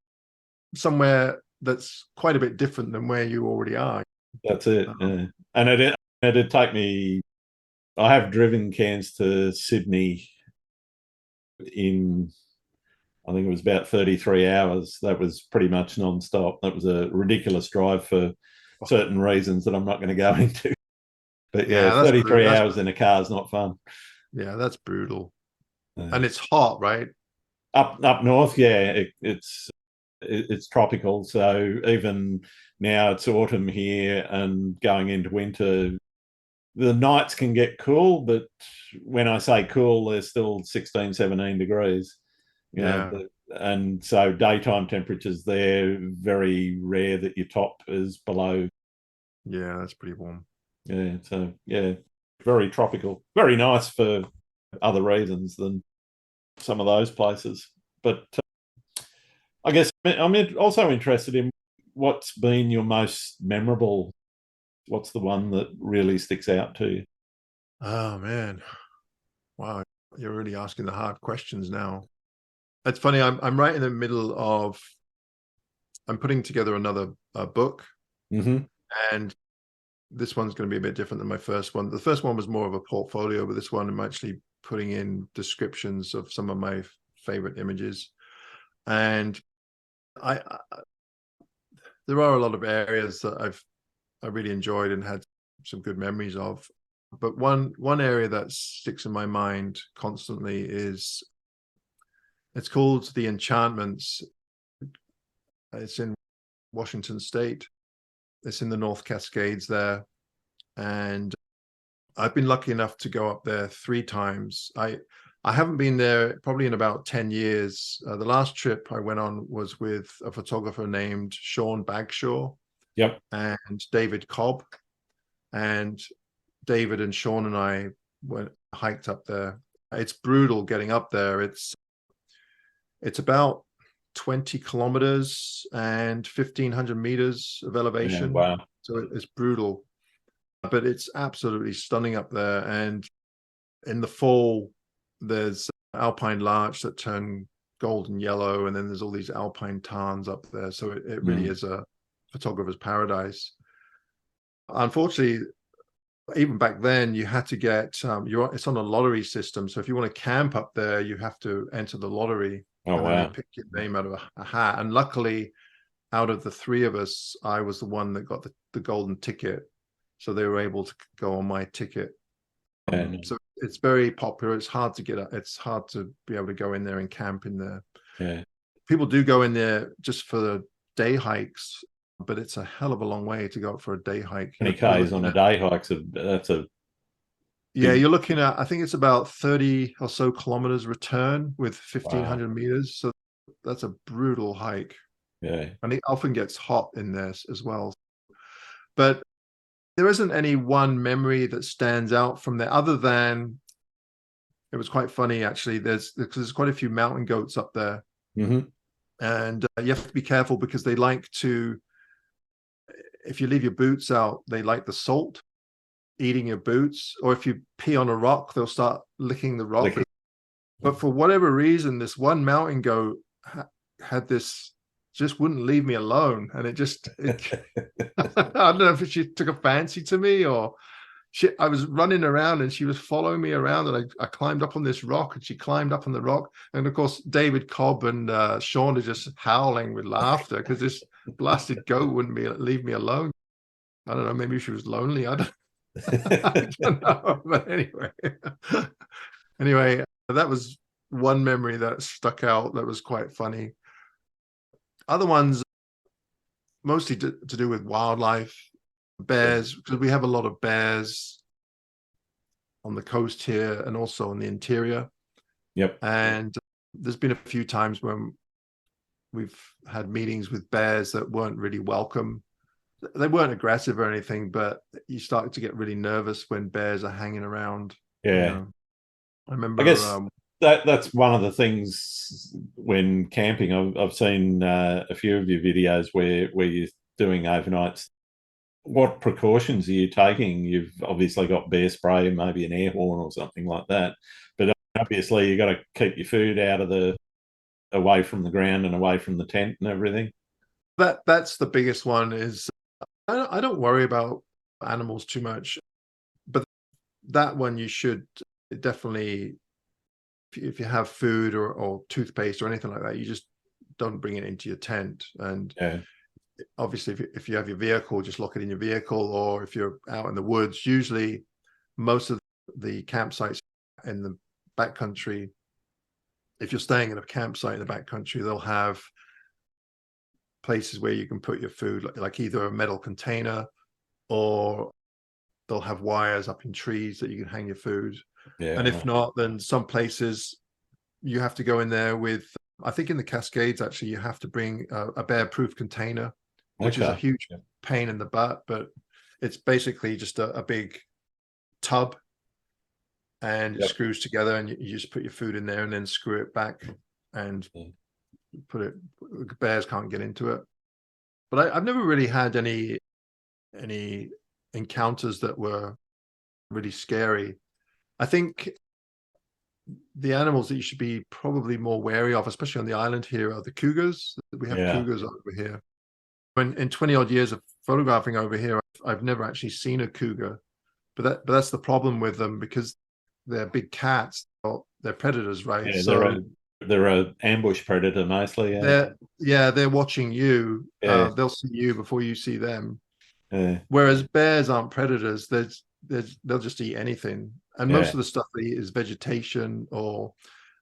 [SPEAKER 2] Somewhere that's quite a bit different than where you already are.
[SPEAKER 1] That's it. Yeah. And it'd take me. I have driven Cairns to Sydney in, I think it was about 33 hours. That was pretty much non-stop. That was a ridiculous drive for certain reasons that I'm not going to go into. But yeah,
[SPEAKER 2] Yeah, that's
[SPEAKER 1] 33 hours in a car is not fun.
[SPEAKER 2] yeah, that's brutal. And it's hot, right?
[SPEAKER 1] Up north, yeah, it's tropical. So even now it's autumn here and going into winter, the nights can get cool, but when I say cool, they're still 16, 17 degrees. You know,
[SPEAKER 2] Yeah,
[SPEAKER 1] and so daytime temperatures there, very rare that your top is below.
[SPEAKER 2] yeah, that's pretty warm.
[SPEAKER 1] Yeah, so yeah, very tropical, very nice for other reasons than some of those places. But I guess I'm also interested in what's been your most memorable. What's the one that really sticks out to you?
[SPEAKER 2] Oh man, wow, you're really asking the hard questions now. It's funny. I'm right in the middle of. I'm putting together another book,
[SPEAKER 1] Mm-hmm.
[SPEAKER 2] and this one's going to be a bit different than my first one. The first one was more of a portfolio, but this one I'm actually putting in descriptions of some of my favorite images. And I there are a lot of areas that I really enjoyed and had some good memories of. But one area that sticks in my mind constantly is it's called the Enchantments. It's in Washington State. It's in the North Cascades there, and I've been lucky enough to go up there 3 times. I haven't been there probably in about 10 years. The last trip I went on was with a photographer named Sean Bagshaw
[SPEAKER 1] Yep.
[SPEAKER 2] and David Cobb. And David and Sean and I went hiked up there. It's brutal getting up there. It's about 20 kilometers and 1,500 meters of
[SPEAKER 1] Yeah.
[SPEAKER 2] elevation.
[SPEAKER 1] Wow.
[SPEAKER 2] So it's brutal. but it's absolutely stunning up there. And in the fall, there's alpine larch that turn golden yellow, and then there's all these alpine tarns up there. So it really is a photographer's paradise. Unfortunately, even back then, you had to get it's on a lottery system. So if you want to camp up there, you have to enter the lottery.
[SPEAKER 1] Oh,
[SPEAKER 2] and
[SPEAKER 1] wow.
[SPEAKER 2] then they pick your name out of a hat. And luckily, out of the three of us, I was the one that got the golden ticket. So they were able to go on my ticket. So it's very popular. It's hard to get. It's hard to be able to go in there and camp in there.
[SPEAKER 1] Yeah.
[SPEAKER 2] People do go in there just for the day hikes, but it's a hell of a long way to go for a day hike.
[SPEAKER 1] 20 Ks on a day hike, that's a
[SPEAKER 2] yeah, you're looking at, I think it's about 30 or so kilometers return with 1,500 meters. So that's a brutal hike.
[SPEAKER 1] Yeah.
[SPEAKER 2] And it often gets hot in there as well. But there isn't any one memory that stands out from there, other than it was quite funny, actually. There's quite a few mountain goats up there. And you have to be careful because they like to, if you leave your boots out, they like the salt eating your boots, or if you pee on a rock, they'll start licking the rock. But for whatever reason, this one mountain goat had this, just wouldn't leave me alone. And it I don't know if she took a fancy to me, or I was running around and she was following me around, and I climbed up on this rock and she climbed up on the rock. And of course, David Cobb and Sean are just howling with laughter because this blasted goat wouldn't leave me alone. I don't know, maybe she was lonely. I don't know. But anyway, that was one memory that stuck out that was quite funny. Other ones, mostly to do with wildlife, bears, because we have a lot of bears on the coast here and also in the interior.
[SPEAKER 1] Yep.
[SPEAKER 2] And there's been a few times when we've had meetings with bears that weren't really welcome. They weren't aggressive or anything, but you start to get really nervous when bears are hanging around.
[SPEAKER 1] Yeah.
[SPEAKER 2] I remember.
[SPEAKER 1] I guess that's one of the things when camping. I've seen a few of your videos where you're doing overnights. What precautions are you taking? You've obviously got bear spray, maybe an air horn or something like that. But obviously, you've got to keep your food away from the ground and away from the tent and everything.
[SPEAKER 2] That's the biggest one. Is I don't worry about animals too much, but that one you should definitely, if you have food or toothpaste or anything like that, you just don't bring it into your tent. And obviously, if you have your vehicle, just lock it in your vehicle. Or if you're out in the woods, usually most of the campsites in the backcountry, if you're staying in a campsite in the backcountry, they'll have places where you can put your food, like either a metal container, or they'll have wires up in trees that you can hang your food. And if not, then some places you have to go in there with, I think in the Cascades, actually, you have to bring a bear-proof container, which is a huge pain in the butt, but it's basically just a big tub, and it screws together, and you just put your food in there and then screw it back and put it. Bears can't get into it. But I've never really had any encounters that were really scary. I think the animals that you should be probably more wary of, especially on the island here, are the cougars. We have cougars over here. In 20 odd years of photographing over here, I've never actually seen a cougar, but that's the problem with them, because they're big cats. They're predators, right?
[SPEAKER 1] Yeah,
[SPEAKER 2] so
[SPEAKER 1] they're a ambush predator mostly.
[SPEAKER 2] They're watching you. They'll see you before you see them. Whereas bears aren't predators. They'll just eat anything. And most of the stuff they eat is vegetation, or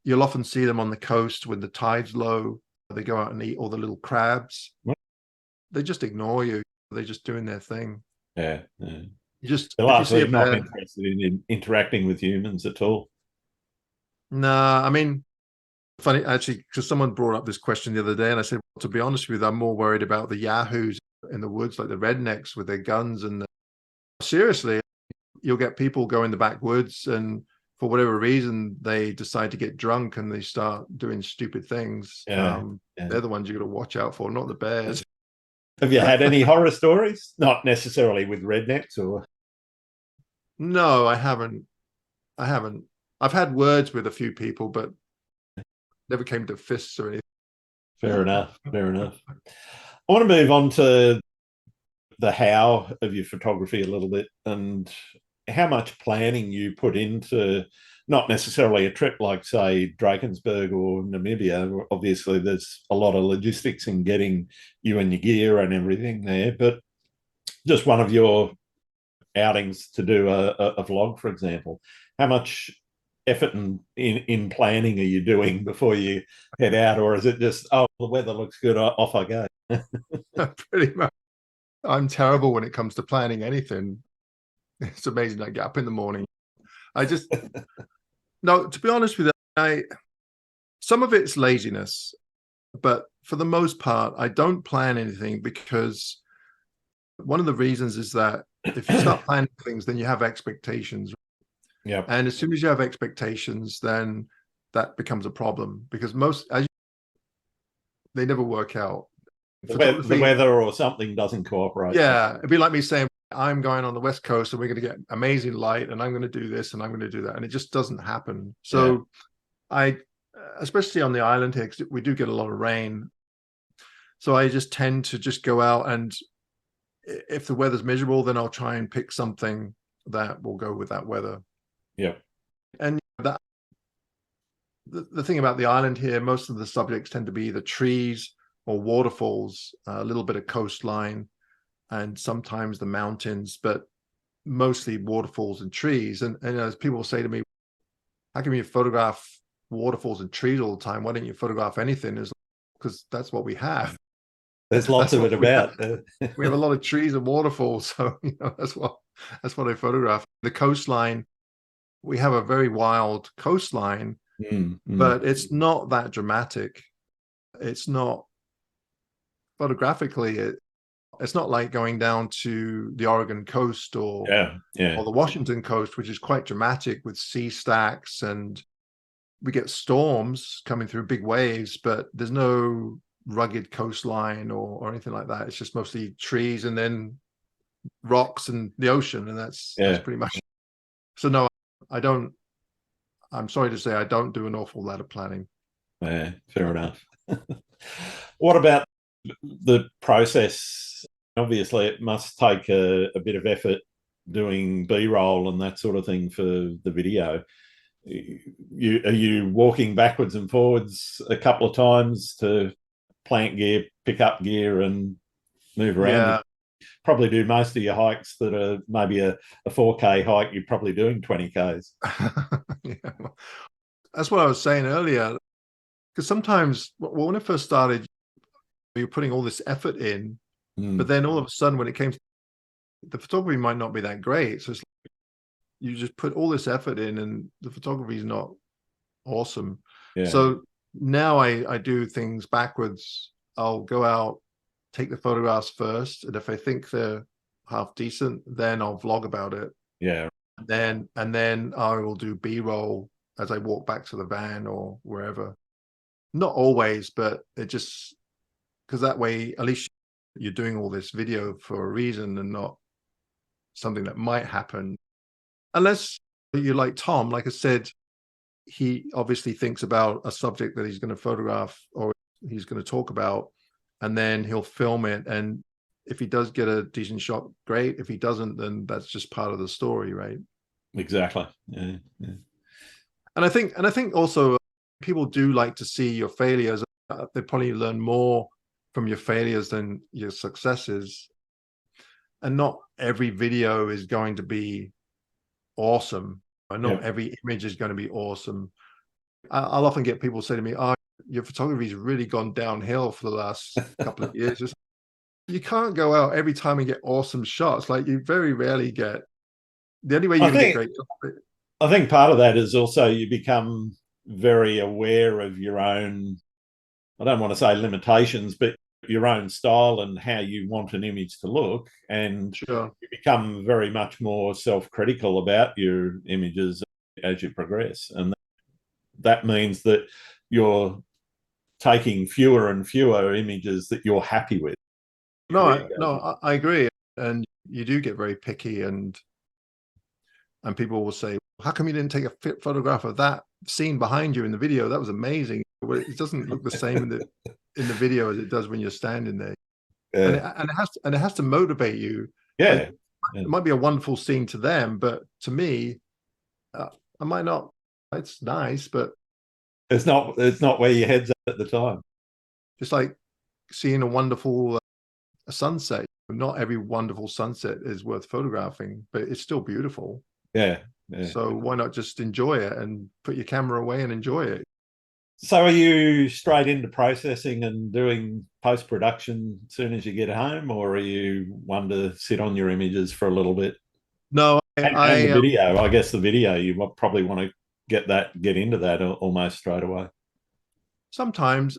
[SPEAKER 2] you'll often see them on the coast when the tide's low. They go out and eat all the little crabs. They just ignore you. They're just doing their thing.
[SPEAKER 1] They're
[SPEAKER 2] largely
[SPEAKER 1] not interested in interacting with humans at all.
[SPEAKER 2] Nah, I mean, funny actually, because someone brought up this question the other day, and I said, well, to be honest with you, I'm more worried about the yahoos in the woods, like the rednecks with their guns. And seriously, you'll get people go in the backwoods, and for whatever reason, they decide to get drunk and they start doing stupid things. They're the ones you got to watch out for, not the bears.
[SPEAKER 1] Have you had any horror stories? Not necessarily with rednecks or.
[SPEAKER 2] No, I haven't. I haven't. I've had words with a few people, but never came to fists or anything.
[SPEAKER 1] Fair enough. Fair enough. I want to move on to the how of your photography a little bit, and how much planning you put into not necessarily a trip like, say, Drakensberg or Namibia. Obviously, there's a lot of logistics in getting you and your gear and everything there, but just one of your outings to do a vlog, for example. How much effort in planning are you doing before you head out, or is it just, oh, the weather looks good, off I go?
[SPEAKER 2] Pretty much. I'm terrible when it comes to planning anything. It's amazing. I get up in the morning. I just no, to be honest with you, some of it's laziness, but for the most part, I don't plan anything because one of the reasons is that if you start planning things, then you have expectations.
[SPEAKER 1] Yeah.
[SPEAKER 2] And as soon as you have expectations, then that becomes a problem because they never work out.
[SPEAKER 1] The weather or something doesn't cooperate.
[SPEAKER 2] Yeah, it'd be like me saying, I'm going on the West Coast and we're going to get amazing light and I'm going to do this and I'm going to do that. And it just doesn't happen. So especially on the island here, because we do get a lot of rain. So I just tend to just go out, and if the weather's miserable, then I'll try and pick something that will go with that weather.
[SPEAKER 1] Yeah.
[SPEAKER 2] And the thing about the island here, most of the subjects tend to be either trees or waterfalls, a little bit of coastline, and sometimes the mountains, but mostly waterfalls and trees. And as people say to me, how come you photograph waterfalls and trees all the time? Why don't you photograph anything? Is because that's what we have.
[SPEAKER 1] There's lots of it about.
[SPEAKER 2] We have a lot of trees and waterfalls, so that's what I photograph. The coastline, we have a very wild coastline, but it's not that dramatic. It's not photographically. It's not like going down to the Oregon coast or the Washington coast, which is quite dramatic with sea stacks, and we get storms coming through, big waves, but there's no rugged coastline or anything like that. It's just mostly trees and then rocks and the ocean, and that's pretty much it. So no, I don't. I'm sorry to say I don't do an awful lot of planning.
[SPEAKER 1] Yeah, fair enough. What about the process? Obviously, it must take a bit of effort doing B-roll and that sort of thing for the video. Are you walking backwards and forwards a couple of times to plant gear, pick up gear, and move around?
[SPEAKER 2] Yeah.
[SPEAKER 1] You probably do most of your hikes that are maybe a 4K hike. You're probably doing 20Ks.
[SPEAKER 2] Yeah. That's what I was saying earlier. Because sometimes, when I first started, you're putting all this effort in, but then all of a sudden, when it came to the photography, might not be that great. So it's like you just put all this effort in, and the photography is not awesome.
[SPEAKER 1] Yeah.
[SPEAKER 2] So now I do things backwards. I'll go out, take the photographs first, and if I think they're half decent, then I'll vlog about it.
[SPEAKER 1] Yeah.
[SPEAKER 2] And then I will do B-roll as I walk back to the van or wherever. Not always, but it just because that way at least you're doing all this video for a reason and not something that might happen. Unless you're like Tom, like I said, he obviously thinks about a subject that he's going to photograph or he's going to talk about, and then he'll film it. And if he does get a decent shot, great. If he doesn't, then that's just part of the story, right?
[SPEAKER 1] Exactly. Yeah.
[SPEAKER 2] And I think also people do like to see your failures. They probably learn more from your failures than your successes. And not every video is going to be awesome. Or not every image is going to be awesome. I'll often get people say to me, "Oh, your photography's really gone downhill for the last couple of years." You can't go out every time and get awesome shots. Like you very rarely get. The only way you can get great shots.
[SPEAKER 1] I think part of that is also you become very aware of your own, I don't want to say limitations, but your own style and how you want an image to look. And you become very much more self-critical about your images as you progress. And that means that you're taking fewer and fewer images that you're happy with.
[SPEAKER 2] No, I agree. And you do get very picky. And and people will say, how come you didn't take a photograph of that scene behind you in the video? That was amazing. Well, it doesn't look the same in the video as it does when you're standing there. And it has to motivate you.
[SPEAKER 1] Yeah.
[SPEAKER 2] Like, it might be a wonderful scene to them, but to me, I might not. It's nice, but
[SPEAKER 1] it's not where your head's at the time.
[SPEAKER 2] Just like seeing a wonderful sunset. Not every wonderful sunset is worth photographing, but it's still beautiful.
[SPEAKER 1] Yeah.
[SPEAKER 2] So why not just enjoy it and put your camera away and enjoy it?
[SPEAKER 1] So are you straight into processing and doing post-production as soon as you get home, or are you one to sit on your images for a little bit?
[SPEAKER 2] No,
[SPEAKER 1] and the video, I guess the video, you probably want to get into that almost straight away.
[SPEAKER 2] Sometimes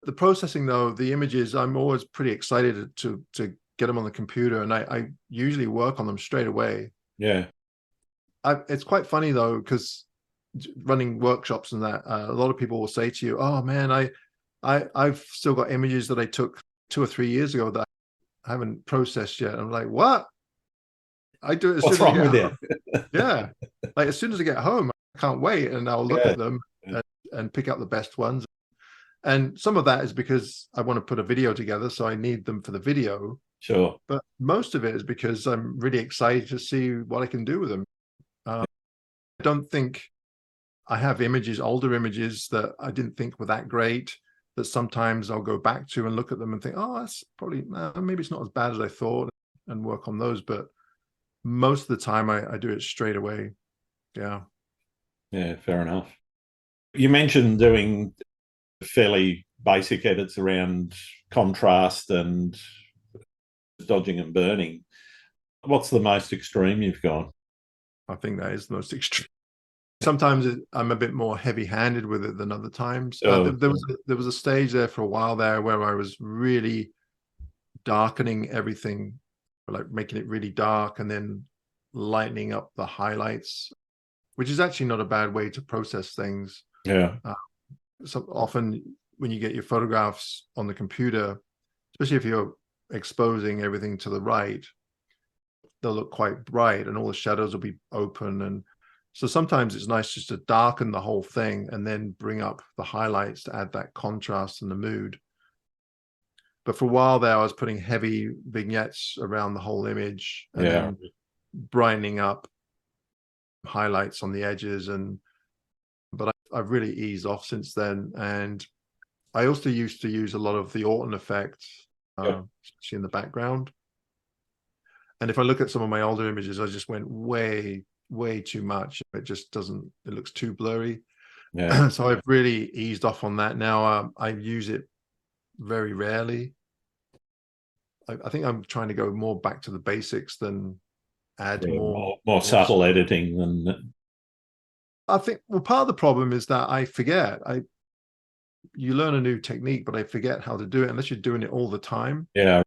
[SPEAKER 2] the processing, though, the images, I'm always pretty excited to get them on the computer, and I usually work on them straight away.
[SPEAKER 1] Yeah.
[SPEAKER 2] It's quite funny, though, because running workshops and that, a lot of people will say to you, oh man, I've still got images that I took 2 or 3 years ago that I haven't processed yet. I'm like, what? I do it as
[SPEAKER 1] What's
[SPEAKER 2] soon as
[SPEAKER 1] wrong
[SPEAKER 2] I get
[SPEAKER 1] with
[SPEAKER 2] home.
[SPEAKER 1] you?
[SPEAKER 2] Yeah, like as soon as I get home, I can't wait, and I'll look at them and pick out the best ones. And some of that is because I want to put a video together, so I need them for the video.
[SPEAKER 1] Sure.
[SPEAKER 2] But most of it is because I'm really excited to see what I can do with them. I don't think I have images, older images that I didn't think were that great, that sometimes I'll go back to and look at them and think, oh, that's probably, maybe it's not as bad as I thought, and work on those. But most of the time I do it straight away. Yeah.
[SPEAKER 1] Yeah, fair enough. You mentioned doing fairly basic edits around contrast and dodging and burning. What's the most extreme you've gone?
[SPEAKER 2] I think that is the most extreme. Sometimes I'm a bit more heavy-handed with it than other times. There was a stage there for a while there where I was really darkening everything, like making it really dark and then lightening up the highlights, which is actually not a bad way to process things.
[SPEAKER 1] Yeah.
[SPEAKER 2] So often when you get your photographs on the computer, especially if you're exposing everything to the right, they'll look quite bright and all the shadows will be open. And so sometimes it's nice just to darken the whole thing and then bring up the highlights to add that contrast and the mood. But for a while there, I was putting heavy vignettes around the whole image and then brightening up highlights on the edges. But I've really eased off since then. And I also used to use a lot of the Orton effect, especially in the background. And if I look at some of my older images, I just went way too much. It just doesn't, it looks too blurry.
[SPEAKER 1] Yeah.
[SPEAKER 2] So I've really eased off on that now. I use it very rarely. I think I'm trying to go more back to the basics than add more
[SPEAKER 1] subtle editing than.
[SPEAKER 2] I think, well, part of the problem is that I forget. You learn a new technique, but I forget how to do it unless you're doing it all the time.
[SPEAKER 1] Yeah.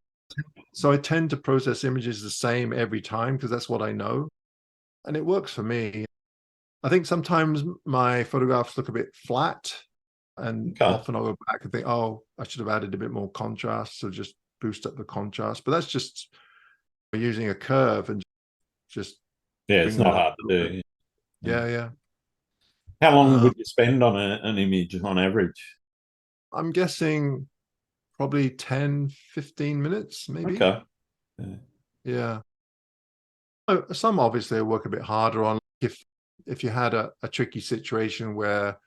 [SPEAKER 2] So I tend to process images the same every time because that's what I know. And it works for me. I think sometimes my photographs look a bit flat, and often I'll go back and think, oh, I should have added a bit more contrast, so just boost up the contrast. But that's just using a curve and just
[SPEAKER 1] it's not hard to do.
[SPEAKER 2] Yeah.
[SPEAKER 1] How long would you spend on an image on average?
[SPEAKER 2] I'm guessing probably 10, 15 minutes, maybe.
[SPEAKER 1] Okay.
[SPEAKER 2] Yeah. Some obviously I work a bit harder on. If you had a tricky situation where,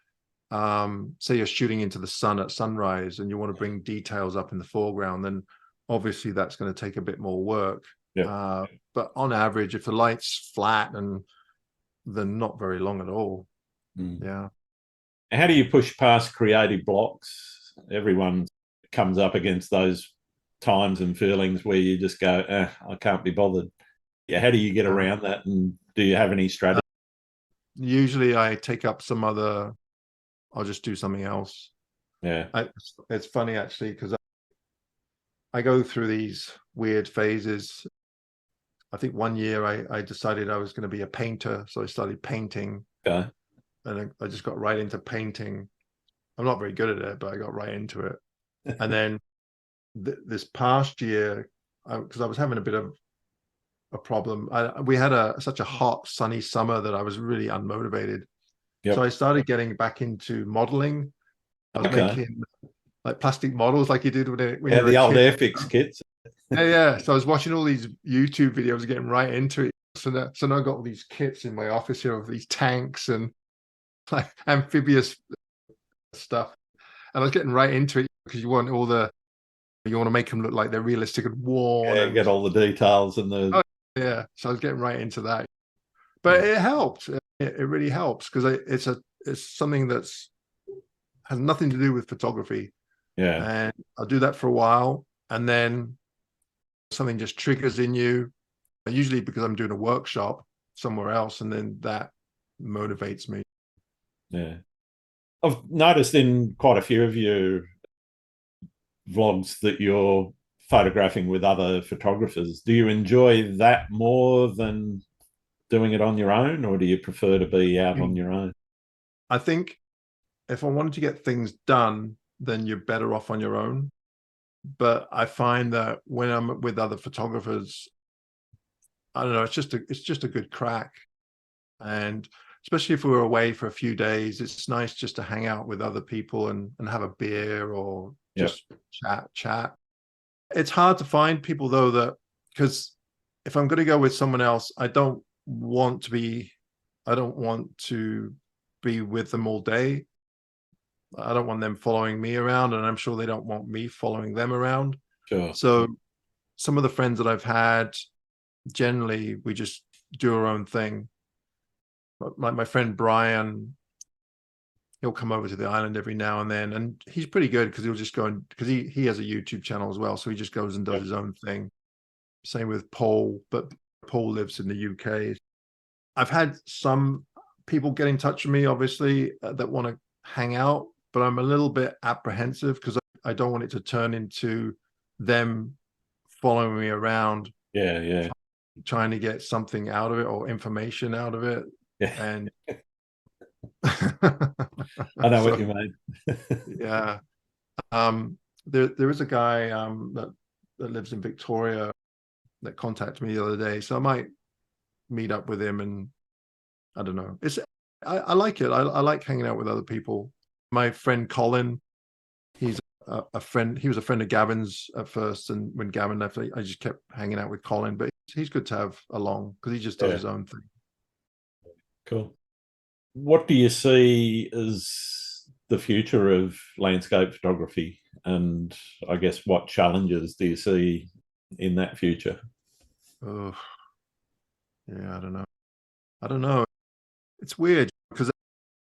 [SPEAKER 2] say you're shooting into the sun at sunrise and you want to bring details up in the foreground, then obviously that's going to take a bit more work. But on average, if the light's flat, and then not very long at all. Yeah.
[SPEAKER 1] How do you push past creative blocks? Everyone comes up against those times and feelings where you just go, I can't be bothered. Yeah. How do you get around that? And do you have any strategy?
[SPEAKER 2] Usually I take up I'll just do something else.
[SPEAKER 1] Yeah.
[SPEAKER 2] It's funny actually, because I go through these weird phases. I think one year I decided I was going to be a painter. So I started painting.
[SPEAKER 1] Okay.
[SPEAKER 2] And I just got right into painting. I'm not very good at it, but I got right into it. And then this past year, because I was having a bit of a problem. We had such a hot, sunny summer that I was really unmotivated. So
[SPEAKER 1] Yep.
[SPEAKER 2] I started getting back into modeling. I was
[SPEAKER 1] Okay.
[SPEAKER 2] making like plastic models like you did when
[SPEAKER 1] Yeah,
[SPEAKER 2] you were
[SPEAKER 1] the
[SPEAKER 2] a
[SPEAKER 1] old
[SPEAKER 2] kid.
[SPEAKER 1] Airfix kits.
[SPEAKER 2] Yeah. So I was watching all these YouTube videos, getting right into it. So now I've got all these kits in my office here of these tanks and like amphibious stuff. And I was getting right into it because you want to make them look like they're realistic and worn.
[SPEAKER 1] Yeah,
[SPEAKER 2] And
[SPEAKER 1] get all the details and the.
[SPEAKER 2] oh, yeah. So I was getting right into that. But
[SPEAKER 1] Yeah.
[SPEAKER 2] it helped. It really helps because it's something that's has nothing to do with photography.
[SPEAKER 1] Yeah.
[SPEAKER 2] And I'll do that for a while. And then something just triggers in you, usually because I'm doing a workshop somewhere else. And then that motivates me.
[SPEAKER 1] Yeah. I've noticed in quite a few of your vlogs that you're photographing with other photographers. Do you enjoy that more than doing it on your own, or do you prefer to be out on your own?
[SPEAKER 2] I think if I wanted to get things done, then you're better off on your own. But I find that when I'm with other photographers, I don't know, it's just a good crack. And especially if we're away for a few days, it's nice just to hang out with other people and have a beer or
[SPEAKER 1] Yep.
[SPEAKER 2] just chat. It's hard to find people though that, because if I'm going to go with someone else, I don't want to be with them all day. I don't want them following me around, and I'm sure they don't want me following them around.
[SPEAKER 1] Sure.
[SPEAKER 2] So some of the friends that I've had, generally we just do our own thing. Like my friend Brian, he'll come over to the island every now and then, and he's pretty good because he'll just go and because he has a YouTube channel as well, so he just goes and does
[SPEAKER 1] Yep.
[SPEAKER 2] his own thing. Same with Paul, but Paul lives in the UK. I've had some people get in touch with me, obviously, that want to hang out, but I'm a little bit apprehensive because I don't want it to turn into them following me around,
[SPEAKER 1] Yeah, yeah,
[SPEAKER 2] trying to get something out of it or information out of it.
[SPEAKER 1] yeah.
[SPEAKER 2] And
[SPEAKER 1] I know what
[SPEAKER 2] so,
[SPEAKER 1] you mean.
[SPEAKER 2] yeah. There is a guy that lives in Victoria that contacted me the other day, so I might meet up with him. And I don't know, I like it. I like hanging out with other people. My friend Colin, he's a friend. He was a friend of Gavin's at first, and when Gavin left, I just kept hanging out with Colin. But he's good to have along because he just does
[SPEAKER 1] Yeah,
[SPEAKER 2] his own thing.
[SPEAKER 1] cool. What do you see as the future of landscape photography? And I guess what challenges do you see in that future?
[SPEAKER 2] Oh, yeah, I don't know. It's weird because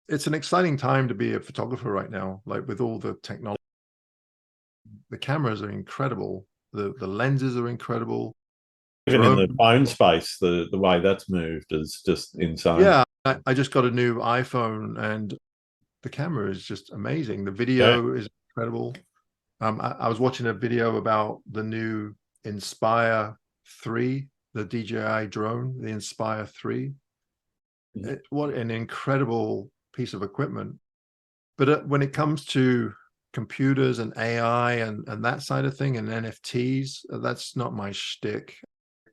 [SPEAKER 2] it's an exciting time to be a photographer right now. Like with all the technology, the cameras are incredible. The lenses are incredible.
[SPEAKER 1] Even in the
[SPEAKER 2] Drone.
[SPEAKER 1] phone space, the way that's moved is just insane.
[SPEAKER 2] Yeah, I just got a new iPhone and the camera is just amazing. The
[SPEAKER 1] Yeah.
[SPEAKER 2] video is incredible. I was watching a video about the new Inspire 3, the DJI drone, the Inspire 3. What an incredible piece of equipment. But when it comes to computers and AI and that side of thing and NFTs, that's not my shtick.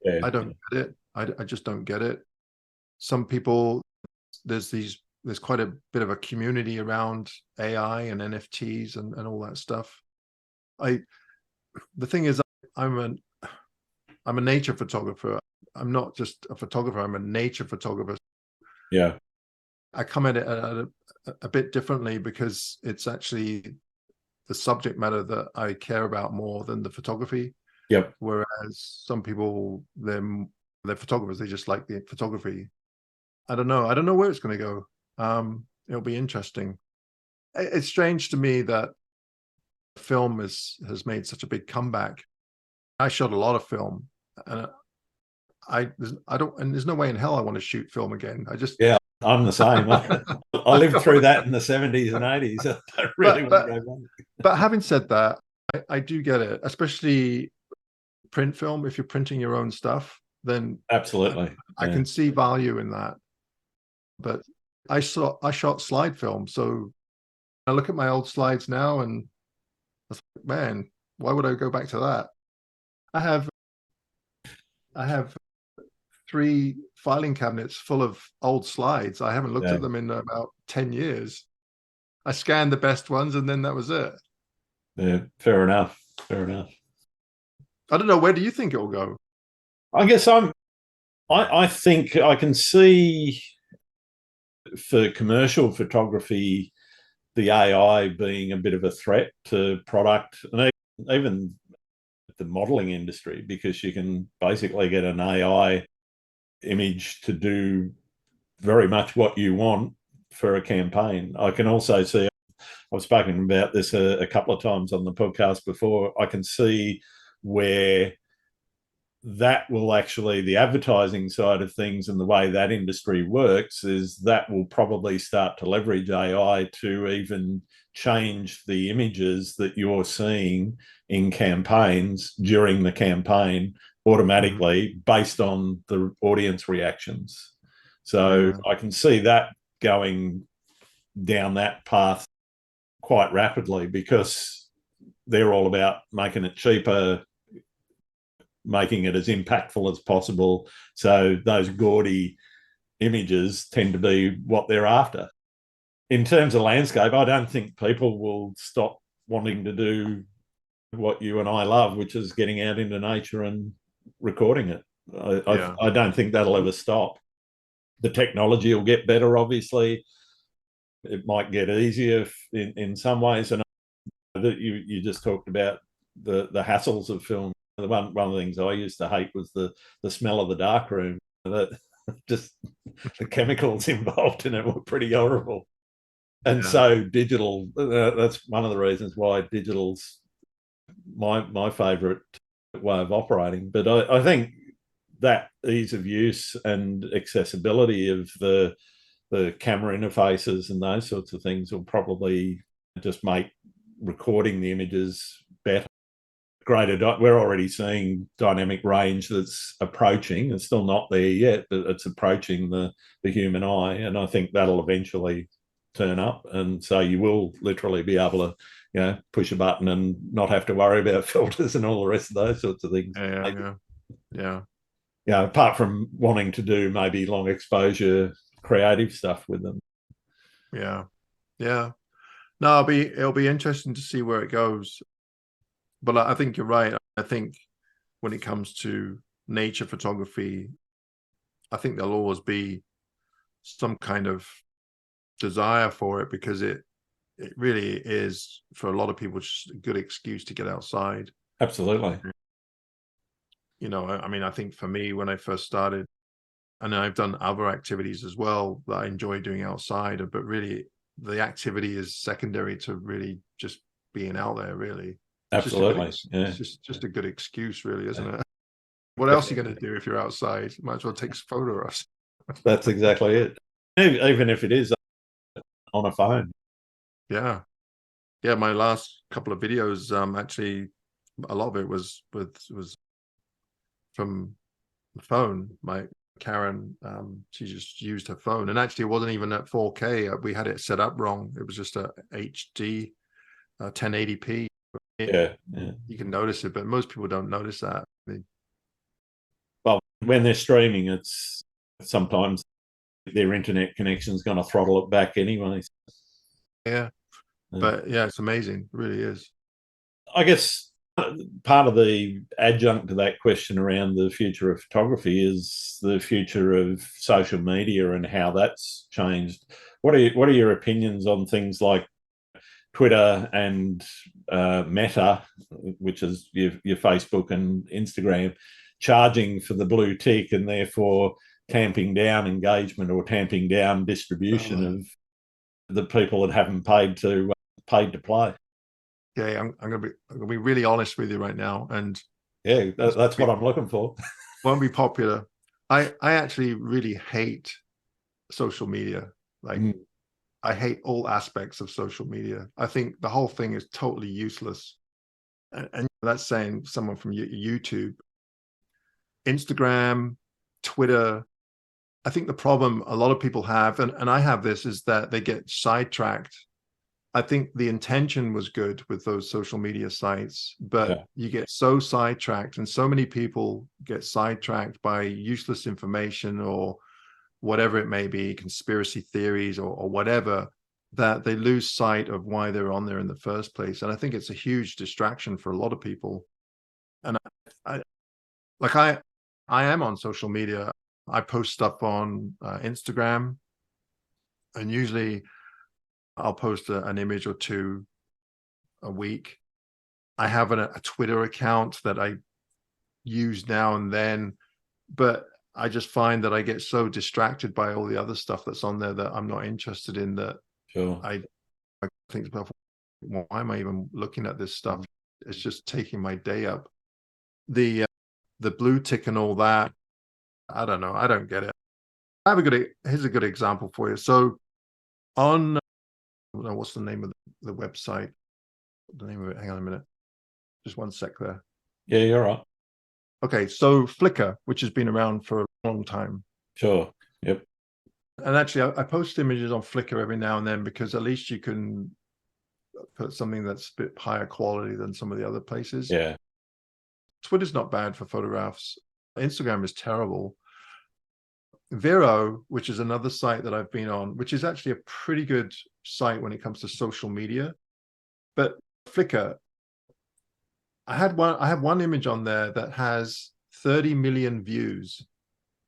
[SPEAKER 1] Yeah.
[SPEAKER 2] I don't get it. I just don't get it. Some people, there's quite a bit of a community around AI and NFTs and all that stuff. The thing is, I'm a nature photographer. I'm not just a photographer. I'm a nature photographer.
[SPEAKER 1] Yeah.
[SPEAKER 2] I come at it a bit differently because it's actually the subject matter that I care about more than the photography.
[SPEAKER 1] Yep.
[SPEAKER 2] Whereas some people, they're photographers. They just like the photography. I don't know. I don't know where it's going to go. It'll be interesting. It's strange to me that film has made such a big comeback. I shot a lot of film, and there's no way in hell I want to shoot film again.
[SPEAKER 1] Yeah, I'm the same. I lived through that in the 70s and 80s. I don't really want to go back.
[SPEAKER 2] But having said that, I do get it, especially print film. If you're printing your own stuff, then
[SPEAKER 1] Absolutely.
[SPEAKER 2] I can see value in that. But I shot slide film, so I look at my old slides now, and I was like, man, why would I go back to that? I have 3 filing cabinets full of old slides. I haven't looked
[SPEAKER 1] Yeah.
[SPEAKER 2] at them in about 10 years. I scanned the best ones and then that was it.
[SPEAKER 1] Yeah, fair enough. Fair enough.
[SPEAKER 2] I don't know, where do you think it will go?
[SPEAKER 1] I guess I think I can see for commercial photography, the AI being a bit of a threat to product and even the modeling industry, because you can basically get an AI image to do very much what you want for a campaign. I can also see, I've spoken about this a couple of times on the podcast before, I can see where that will actually, the advertising side of things and the way that industry works is that will probably start to leverage AI to even change the images that you're seeing in campaigns during the campaign automatically based on the audience reactions. So I can see that going down that path quite rapidly, because they're all about making it cheaper, making it as impactful as possible. So those gaudy images tend to be what they're after. In terms of landscape, I don't think people will stop wanting to do what you and I love, which is getting out into nature and recording it. I don't think that'll ever stop. The technology will get better, obviously. It might get easier in some ways. And that you just talked about the hassles of film. One of the things I used to hate was the smell of the darkroom. That just the chemicals involved in it were pretty horrible. And so digital, that's one of the reasons why digital's my favorite way of operating. But I think that ease of use and accessibility of the camera interfaces and those sorts of things will probably just make recording the images better. We're already seeing dynamic range that's approaching. It's still not there yet, but it's approaching the human eye, and I think that'll eventually turn up. And so you will literally be able to, push a button and not have to worry about filters and all the rest of those sorts of things.
[SPEAKER 2] Yeah.
[SPEAKER 1] Apart from wanting to do maybe long exposure creative stuff with them.
[SPEAKER 2] Yeah. No, it'll be interesting to see where it goes. But I think you're right. I think when it comes to nature photography, I think there'll always be some kind of desire for it, because it really is, for a lot of people, just a good excuse to get outside.
[SPEAKER 1] Absolutely.
[SPEAKER 2] I mean, I think for me, when I first started, and I've done other activities as well that I enjoy doing outside, but really the activity is secondary to really just being out there, really.
[SPEAKER 1] Absolutely.
[SPEAKER 2] It's just a good excuse, really, isn't it? What else are you going to do if you're outside? Might as well take some photographs.
[SPEAKER 1] That's exactly it. Even if it is on a phone.
[SPEAKER 2] Yeah. My last couple of videos, actually, a lot of it was from the phone. My Karen, she just used her phone, and actually it wasn't even at 4K. We had it set up wrong. It was just a HD 1080p. You can notice it, but most people don't notice that.
[SPEAKER 1] Well, when they're streaming, it's sometimes their internet connection is going to throttle it back anyway.
[SPEAKER 2] But it's amazing. It really is.
[SPEAKER 1] I guess part of the adjunct to that question around the future of photography is the future of social media and how that's changed. What are your opinions on things like Twitter and Meta, which is your Facebook and Instagram, charging for the blue tick and therefore tamping down engagement or tamping down distribution of the people that haven't paid to play?
[SPEAKER 2] Okay, I'm gonna be really honest with you right now, and
[SPEAKER 1] that's what I'm looking for.
[SPEAKER 2] Won't be popular. I actually really hate social media. I hate all aspects of social media. I think the whole thing is totally useless. And that's saying someone from YouTube, Instagram, Twitter. I think the problem a lot of people have, and I have this, is that they get sidetracked I think the intention was good with those social media sites, but
[SPEAKER 1] Yeah.
[SPEAKER 2] you get so sidetracked, and so many people get sidetracked by useless information or whatever it may be, conspiracy theories or whatever, that they lose sight of why they're on there in the first place. And I think it's a huge distraction for a lot of people. And like I am on social media. I post stuff on Instagram, and usually I'll post an image or two a week. I have a Twitter account that I use now and then, but I just find that I get so distracted by all the other stuff that's on there that I'm not interested in, that
[SPEAKER 1] Sure.
[SPEAKER 2] I think, well, why am I even looking at this stuff? It's just taking my day up. The blue tick and all that, I don't know. I don't get it. Here's a good example for you. So on, what's the name of the website? The name of it, hang on a minute. Just one sec there.
[SPEAKER 1] Yeah, you're right.
[SPEAKER 2] Okay, so Flickr, which has been around for a long time.
[SPEAKER 1] Sure. Yep.
[SPEAKER 2] And actually, I post images on Flickr every now and then, because at least you can put something that's a bit higher quality than some of the other places.
[SPEAKER 1] Yeah.
[SPEAKER 2] Twitter's not bad for photographs. Instagram is terrible. Vero, which is another site that I've been on, which is actually a pretty good site when it comes to social media. But Flickr, I have one image on there that has 30 million views.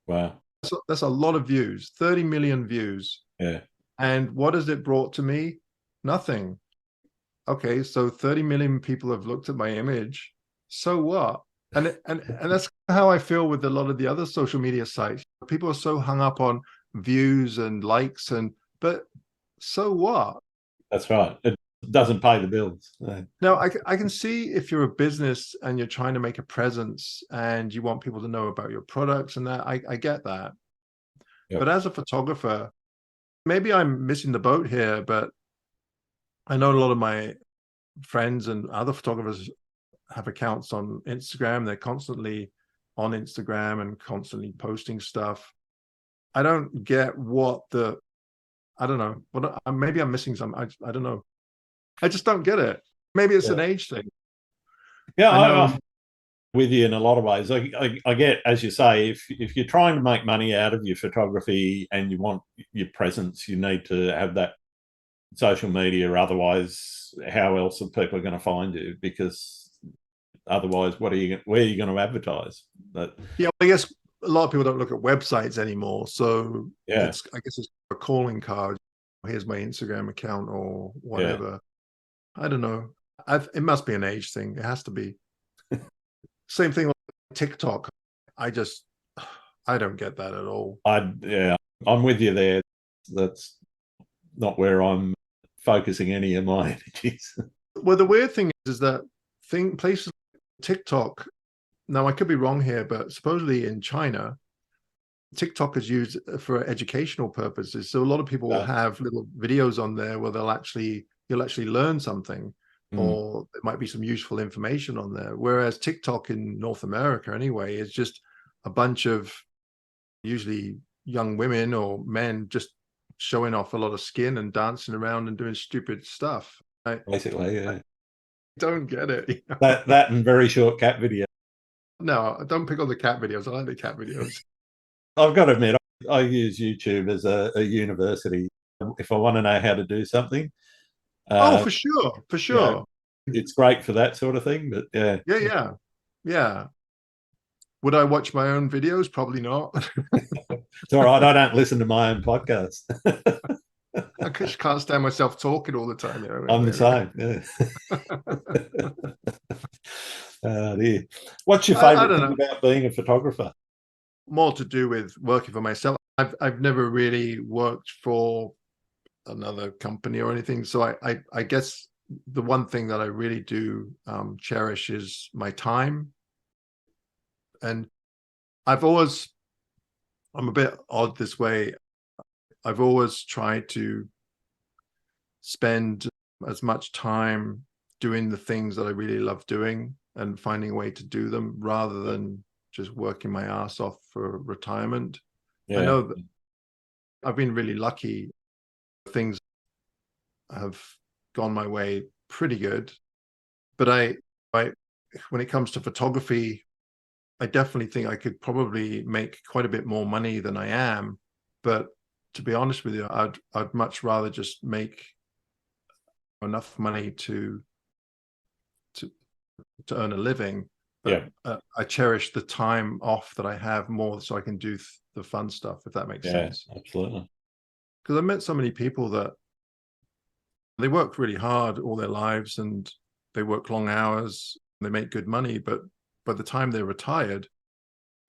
[SPEAKER 1] Wow.
[SPEAKER 2] That's a lot of views, 30 million views.
[SPEAKER 1] Yeah.
[SPEAKER 2] And what has it brought to me? Nothing. Okay, so 30 million people have looked at my image. So what? And that's how I feel with a lot of the other social media sites. People are so hung up on views and likes, but so what?
[SPEAKER 1] That's right. It doesn't pay the bills. No.
[SPEAKER 2] Now, I can see if you're a business and you're trying to make a presence and you want people to know about your products and that, I get that.
[SPEAKER 1] Yep.
[SPEAKER 2] But as a photographer, maybe I'm missing the boat here, but I know a lot of my friends and other photographers have accounts on Instagram. They're constantly on Instagram and constantly posting stuff. I don't get I don't know. Maybe I'm missing some. I don't know. I just don't get it. Maybe it's an age thing.
[SPEAKER 1] Yeah,
[SPEAKER 2] I'm
[SPEAKER 1] with you in a lot of ways. I get, as you say, if you're trying to make money out of your photography and you want your presence, you need to have that social media. Otherwise, how else are people going to find you? Because otherwise, where are you going to advertise?
[SPEAKER 2] Yeah, I guess a lot of people don't look at websites anymore. So
[SPEAKER 1] yeah,
[SPEAKER 2] I guess it's a calling card. Here's my Instagram account or whatever. Yeah. I don't know. It must be an age thing. It has to be. Same thing like TikTok. I don't get that at all.
[SPEAKER 1] I'm with you there. That's not where I'm focusing any of my energies.
[SPEAKER 2] Well, the weird thing is that places like TikTok, now I could be wrong here, but supposedly in China, TikTok is used for educational purposes. So a lot of people will have little videos on there where you'll actually learn something, or there might be some useful information on there. Whereas TikTok in North America anyway is just a bunch of usually young women or men just showing off a lot of skin and dancing around and doing stupid stuff.
[SPEAKER 1] Basically, yeah.
[SPEAKER 2] I don't get it. You know?
[SPEAKER 1] That and very short cat video.
[SPEAKER 2] No, don't pick on the cat videos. I like the cat videos.
[SPEAKER 1] I've got to admit, I use YouTube as a university. If I want to know how to do something.
[SPEAKER 2] For sure.
[SPEAKER 1] It's great for that sort of thing, but
[SPEAKER 2] yeah. Would I watch my own videos? Probably not.
[SPEAKER 1] It's all right. I don't listen to my own podcast.
[SPEAKER 2] I just can't stand myself talking all the time. You know?
[SPEAKER 1] I'm the same. Yeah. What's your favorite thing about being a photographer?
[SPEAKER 2] More to do with working for myself. I've never really worked for another company or anything. So I guess the one thing that I really do cherish is my time. And I'm a bit odd this way. I've always tried to spend as much time doing the things that I really love doing and finding a way to do them rather than just working my ass off for retirement. Yeah. I know that I've been really lucky. Things have gone my way pretty good. But I when it comes to photography, I definitely think I could probably make quite a bit more money than I am. But to be honest with you, I'd much rather just make enough money to earn a living. But I cherish the time off that I have more, so I can do the fun stuff, if that makes sense.
[SPEAKER 1] Absolutely.
[SPEAKER 2] Because I met so many people that they work really hard all their lives, and they work long hours, they make good money, but by the time they're retired,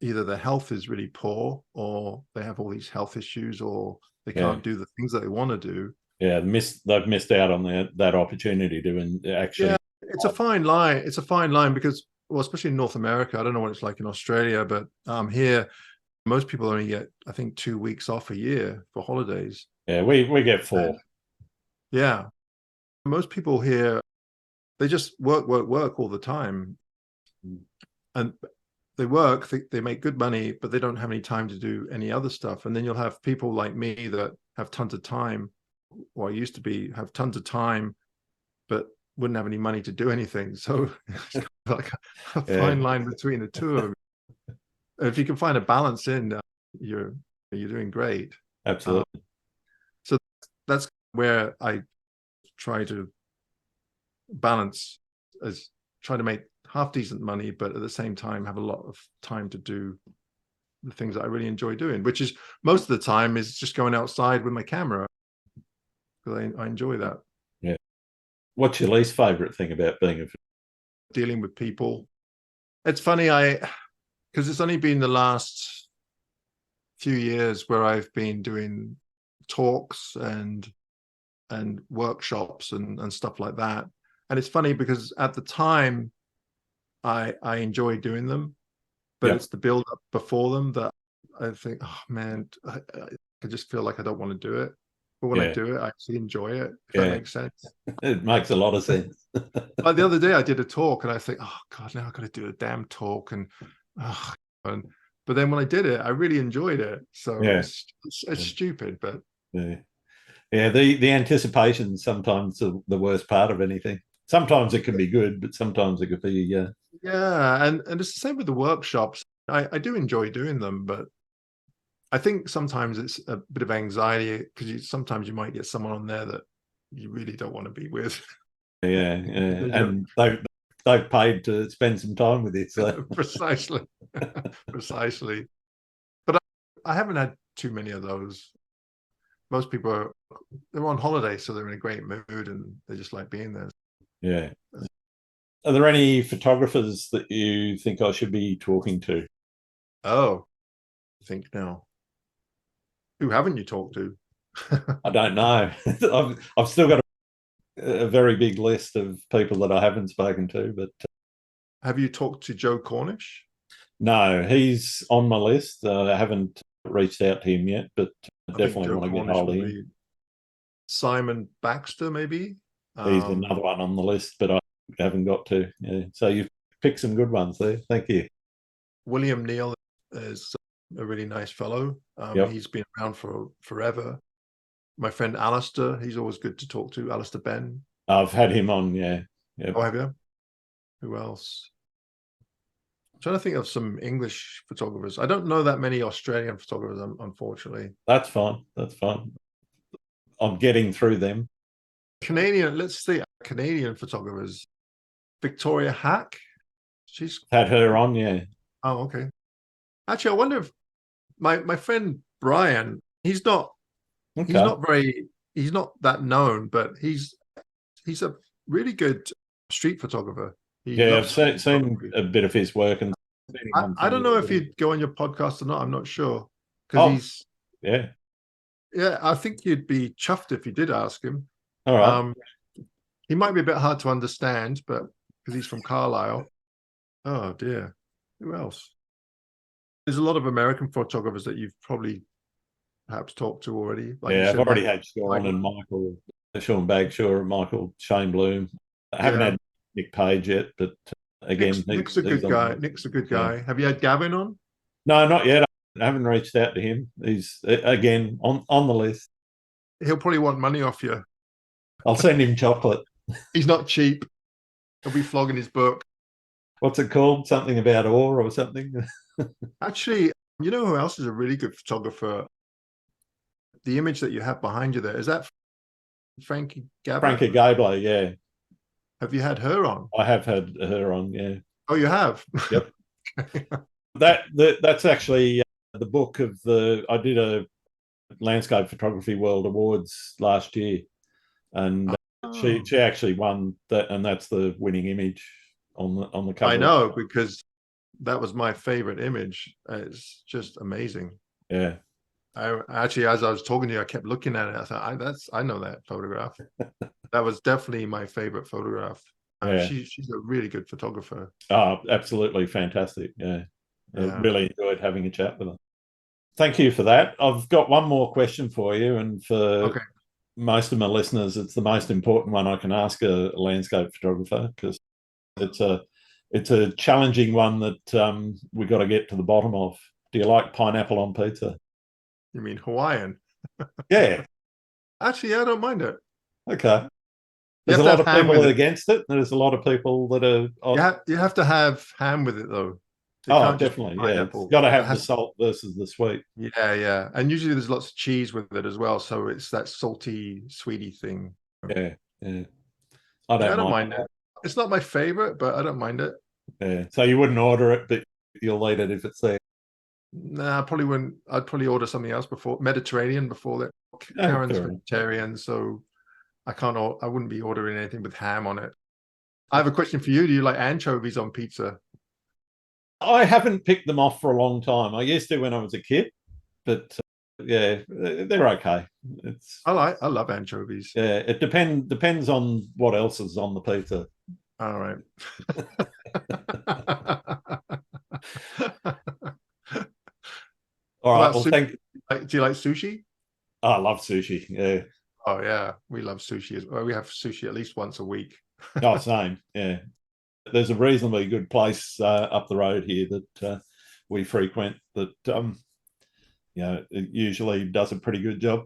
[SPEAKER 2] either their health is really poor, or they have all these health issues, or they can't do the things that they want to do.
[SPEAKER 1] Yeah, they've missed out on that opportunity to actually.
[SPEAKER 2] Yeah, it's a fine line. It's a fine line because, well, especially in North America, I don't know what it's like in Australia, but here, most people only get, I think, 2 weeks off a year for holidays.
[SPEAKER 1] Yeah, we get 4.
[SPEAKER 2] Yeah. Most people here, they just work all the time. And they work, they make good money, but they don't have any time to do any other stuff. And then you'll have people like me that have tons of time, or I used to have tons of time, but wouldn't have any money to do anything. So it's like a fine line between the two of them. If you can find a balance in, you're doing great.
[SPEAKER 1] Absolutely.
[SPEAKER 2] So that's where I try to balance, as try to make half decent money, but at the same time have a lot of time to do the things that I really enjoy doing, which is most of the time is just going outside with my camera, because I enjoy that.
[SPEAKER 1] Yeah. What's your least favorite thing about being a
[SPEAKER 2] dealing with people? It's funny, because it's only been the last few years where I've been doing talks and workshops and stuff like that. And it's funny because at the time I enjoy doing them, but it's the build up before them that I think, oh man, I just feel like I don't want to do it. But when I do it, I actually enjoy it, if that makes sense.
[SPEAKER 1] It makes a lot of sense.
[SPEAKER 2] Like the other day I did a talk and I think, oh God, now I've got to do a damn talk. But then when I did it, I really enjoyed it. So it's stupid, but
[SPEAKER 1] the anticipation is sometimes the worst part of anything. Sometimes it can be good, but sometimes it could be and
[SPEAKER 2] it's the same with the workshops. I do enjoy doing them, but I think sometimes it's a bit of anxiety, because sometimes you might get someone on there that you really don't want to be with.
[SPEAKER 1] And they've paid to spend some time with it. So.
[SPEAKER 2] Precisely. But I haven't had too many of those. Most people they're on holiday, so they're in a great mood and they just like being there.
[SPEAKER 1] Yeah. Are there any photographers that you think I should be talking to?
[SPEAKER 2] Oh, I think now. Who haven't you talked to?
[SPEAKER 1] I don't know. I've still got a very big list of people that I haven't spoken to. But
[SPEAKER 2] have you talked to Joe Cornish?
[SPEAKER 1] No, he's on my list. I haven't reached out to him yet, but definitely want to get hold of him.
[SPEAKER 2] Simon Baxter, maybe?
[SPEAKER 1] He's another one on the list, but I haven't got to. Yeah. So you've picked some good ones there. Thank you.
[SPEAKER 2] William Neal is a really nice fellow. He's been around for forever. My friend Alistair, he's always good to talk to. Alistair Ben.
[SPEAKER 1] I've had him on, yeah. Yep.
[SPEAKER 2] Oh, have you? Who else? I'm trying to think of some English photographers. I don't know that many Australian photographers, unfortunately.
[SPEAKER 1] That's fine. I'm getting through them.
[SPEAKER 2] Canadian, let's see, Canadian photographers. Victoria Hack. She's
[SPEAKER 1] had her on, yeah.
[SPEAKER 2] Oh, okay. Actually, I wonder if my friend Brian, he's not that known, but he's a really good street photographer.
[SPEAKER 1] I've seen a bit of his work, and
[SPEAKER 2] I don't know if he'd go on your podcast or not. I'm not sure, because I think you'd be chuffed if you did ask him.
[SPEAKER 1] All right.
[SPEAKER 2] He might be a bit hard to understand, but because he's from Carlisle. Oh dear, who else? There's a lot of American photographers that you've probably perhaps talked to already.
[SPEAKER 1] I've already had Sean and Michael, Sean Bagshaw and Michael Shane Bloom. I haven't had Nick Page yet, but again,
[SPEAKER 2] Nick's a good guy. Nick's a good guy. Have you had Gavin on?
[SPEAKER 1] No, not yet. I haven't reached out to him. He's again on the list.
[SPEAKER 2] He'll probably want money off you.
[SPEAKER 1] I'll send him chocolate.
[SPEAKER 2] He's not cheap. He'll be flogging his book.
[SPEAKER 1] What's it called? Something about ore or something?
[SPEAKER 2] Actually, you know who else is a really good photographer? The image that you have behind you there, is that Frankie Gabler?
[SPEAKER 1] Frankie Gabler, yeah.
[SPEAKER 2] Have you had her on?
[SPEAKER 1] I have had her on, yeah.
[SPEAKER 2] Oh, you have?
[SPEAKER 1] Yep. That's actually the book of I did a Landscape Photography World Awards last year, and she actually won that, and that's the winning image on the cover.
[SPEAKER 2] I know, because that was my favorite image. It's just amazing.
[SPEAKER 1] Yeah.
[SPEAKER 2] I actually, as I was talking to you, I kept looking at it. I thought, I know that photograph. That was definitely my favorite photograph.
[SPEAKER 1] Yeah.
[SPEAKER 2] She's a really good photographer.
[SPEAKER 1] Oh, absolutely fantastic. Yeah. I really enjoyed having a chat with her. Thank you for that. I've got one more question for you, and for most of my listeners, it's the most important one I can ask a landscape photographer, because it's a challenging one that we got to get to the bottom of. Do you like pineapple on pizza?
[SPEAKER 2] You mean Hawaiian?
[SPEAKER 1] Yeah.
[SPEAKER 2] Actually, I don't mind it.
[SPEAKER 1] Okay. There's a lot of people against it. There's a lot of people that are.
[SPEAKER 2] You have to have ham with it, though.
[SPEAKER 1] Definitely. Yeah. It's got to have the salt versus the sweet.
[SPEAKER 2] Yeah. And usually there's lots of cheese with it as well. So it's that salty, sweety thing.
[SPEAKER 1] Yeah. I don't mind
[SPEAKER 2] it. It's not my favorite, but I don't mind it.
[SPEAKER 1] Yeah. So you wouldn't order it, but you'll eat it if it's there.
[SPEAKER 2] Nah, I probably wouldn't. I'd probably order something else Mediterranean before that. Karen's vegetarian, so I wouldn't be ordering anything with ham on it. I have a question for you. Do you like anchovies on pizza?
[SPEAKER 1] I haven't picked them off for a long time. I used to when I was a kid, but yeah, they're okay.
[SPEAKER 2] I love anchovies.
[SPEAKER 1] Yeah, it depends on what else is on the pizza.
[SPEAKER 2] All right.
[SPEAKER 1] All right. Well, thank you.
[SPEAKER 2] Do you like sushi?
[SPEAKER 1] Oh, I love sushi. Yeah.
[SPEAKER 2] Oh yeah, we love sushi as well. We have sushi at least once a week.
[SPEAKER 1] Oh, same. Yeah. There's a reasonably good place up the road here that we frequent that it usually does a pretty good job.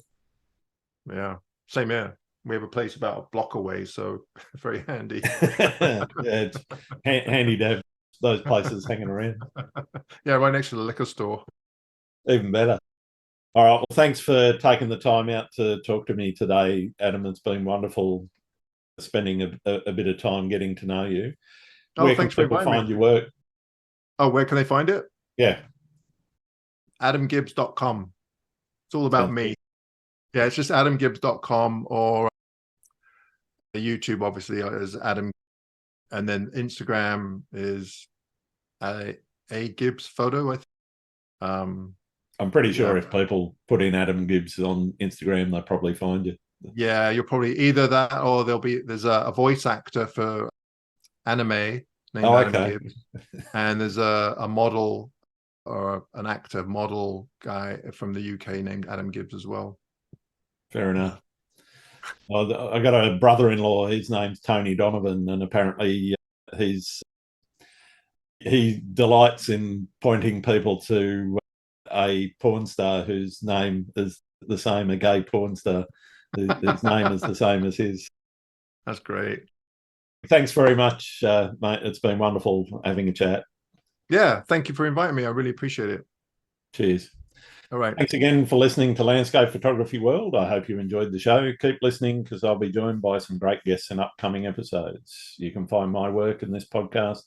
[SPEAKER 2] Yeah, same here. We have a place about a block away, so very handy.
[SPEAKER 1] Yeah, it's handy to have those places hanging around.
[SPEAKER 2] Yeah, right next to the liquor store.
[SPEAKER 1] Even better. All right. Well, thanks for taking the time out to talk to me today, Adam. It's been wonderful spending a bit of time getting to know you. Where can people find your work?
[SPEAKER 2] Oh, where can they find it?
[SPEAKER 1] Yeah.
[SPEAKER 2] AdamGibbs.com. It's all about me. Yeah, it's just AdamGibbs.com, or YouTube, obviously, is Adam. And then Instagram is a Gibbs photo, I think.
[SPEAKER 1] I'm pretty sure if people put in Adam Gibbs on Instagram, they'll probably find you.
[SPEAKER 2] Yeah, you'll probably either that, or there's a voice actor for anime named Adam Gibbs, and there's a model or an actor model guy from the UK named Adam Gibbs as well.
[SPEAKER 1] Fair enough. Well, I got a brother-in-law. His name's Tony Donovan, and apparently he delights in pointing people to a porn star whose name is the same, a gay porn star whose name is the same as his.
[SPEAKER 2] That's great.
[SPEAKER 1] Thanks very much, mate. It's been wonderful having a chat.
[SPEAKER 2] Yeah, thank you for inviting me. I really appreciate it.
[SPEAKER 1] Cheers.
[SPEAKER 2] All right.
[SPEAKER 1] Thanks again for listening to Landscape Photography World. I hope you enjoyed the show. Keep listening, because I'll be joined by some great guests in upcoming episodes. You can find my work in this podcast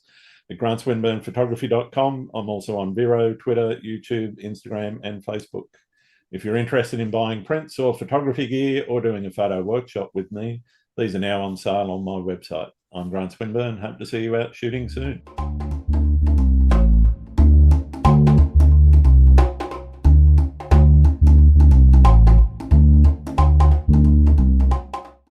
[SPEAKER 1] at grantswinburnphotography.com. I'm also on Vero, Twitter, YouTube, Instagram, and Facebook. If you're interested in buying prints or photography gear, or doing a photo workshop with me, these are now on sale on my website. I'm Grant Swinburne. Hope to see you out shooting soon.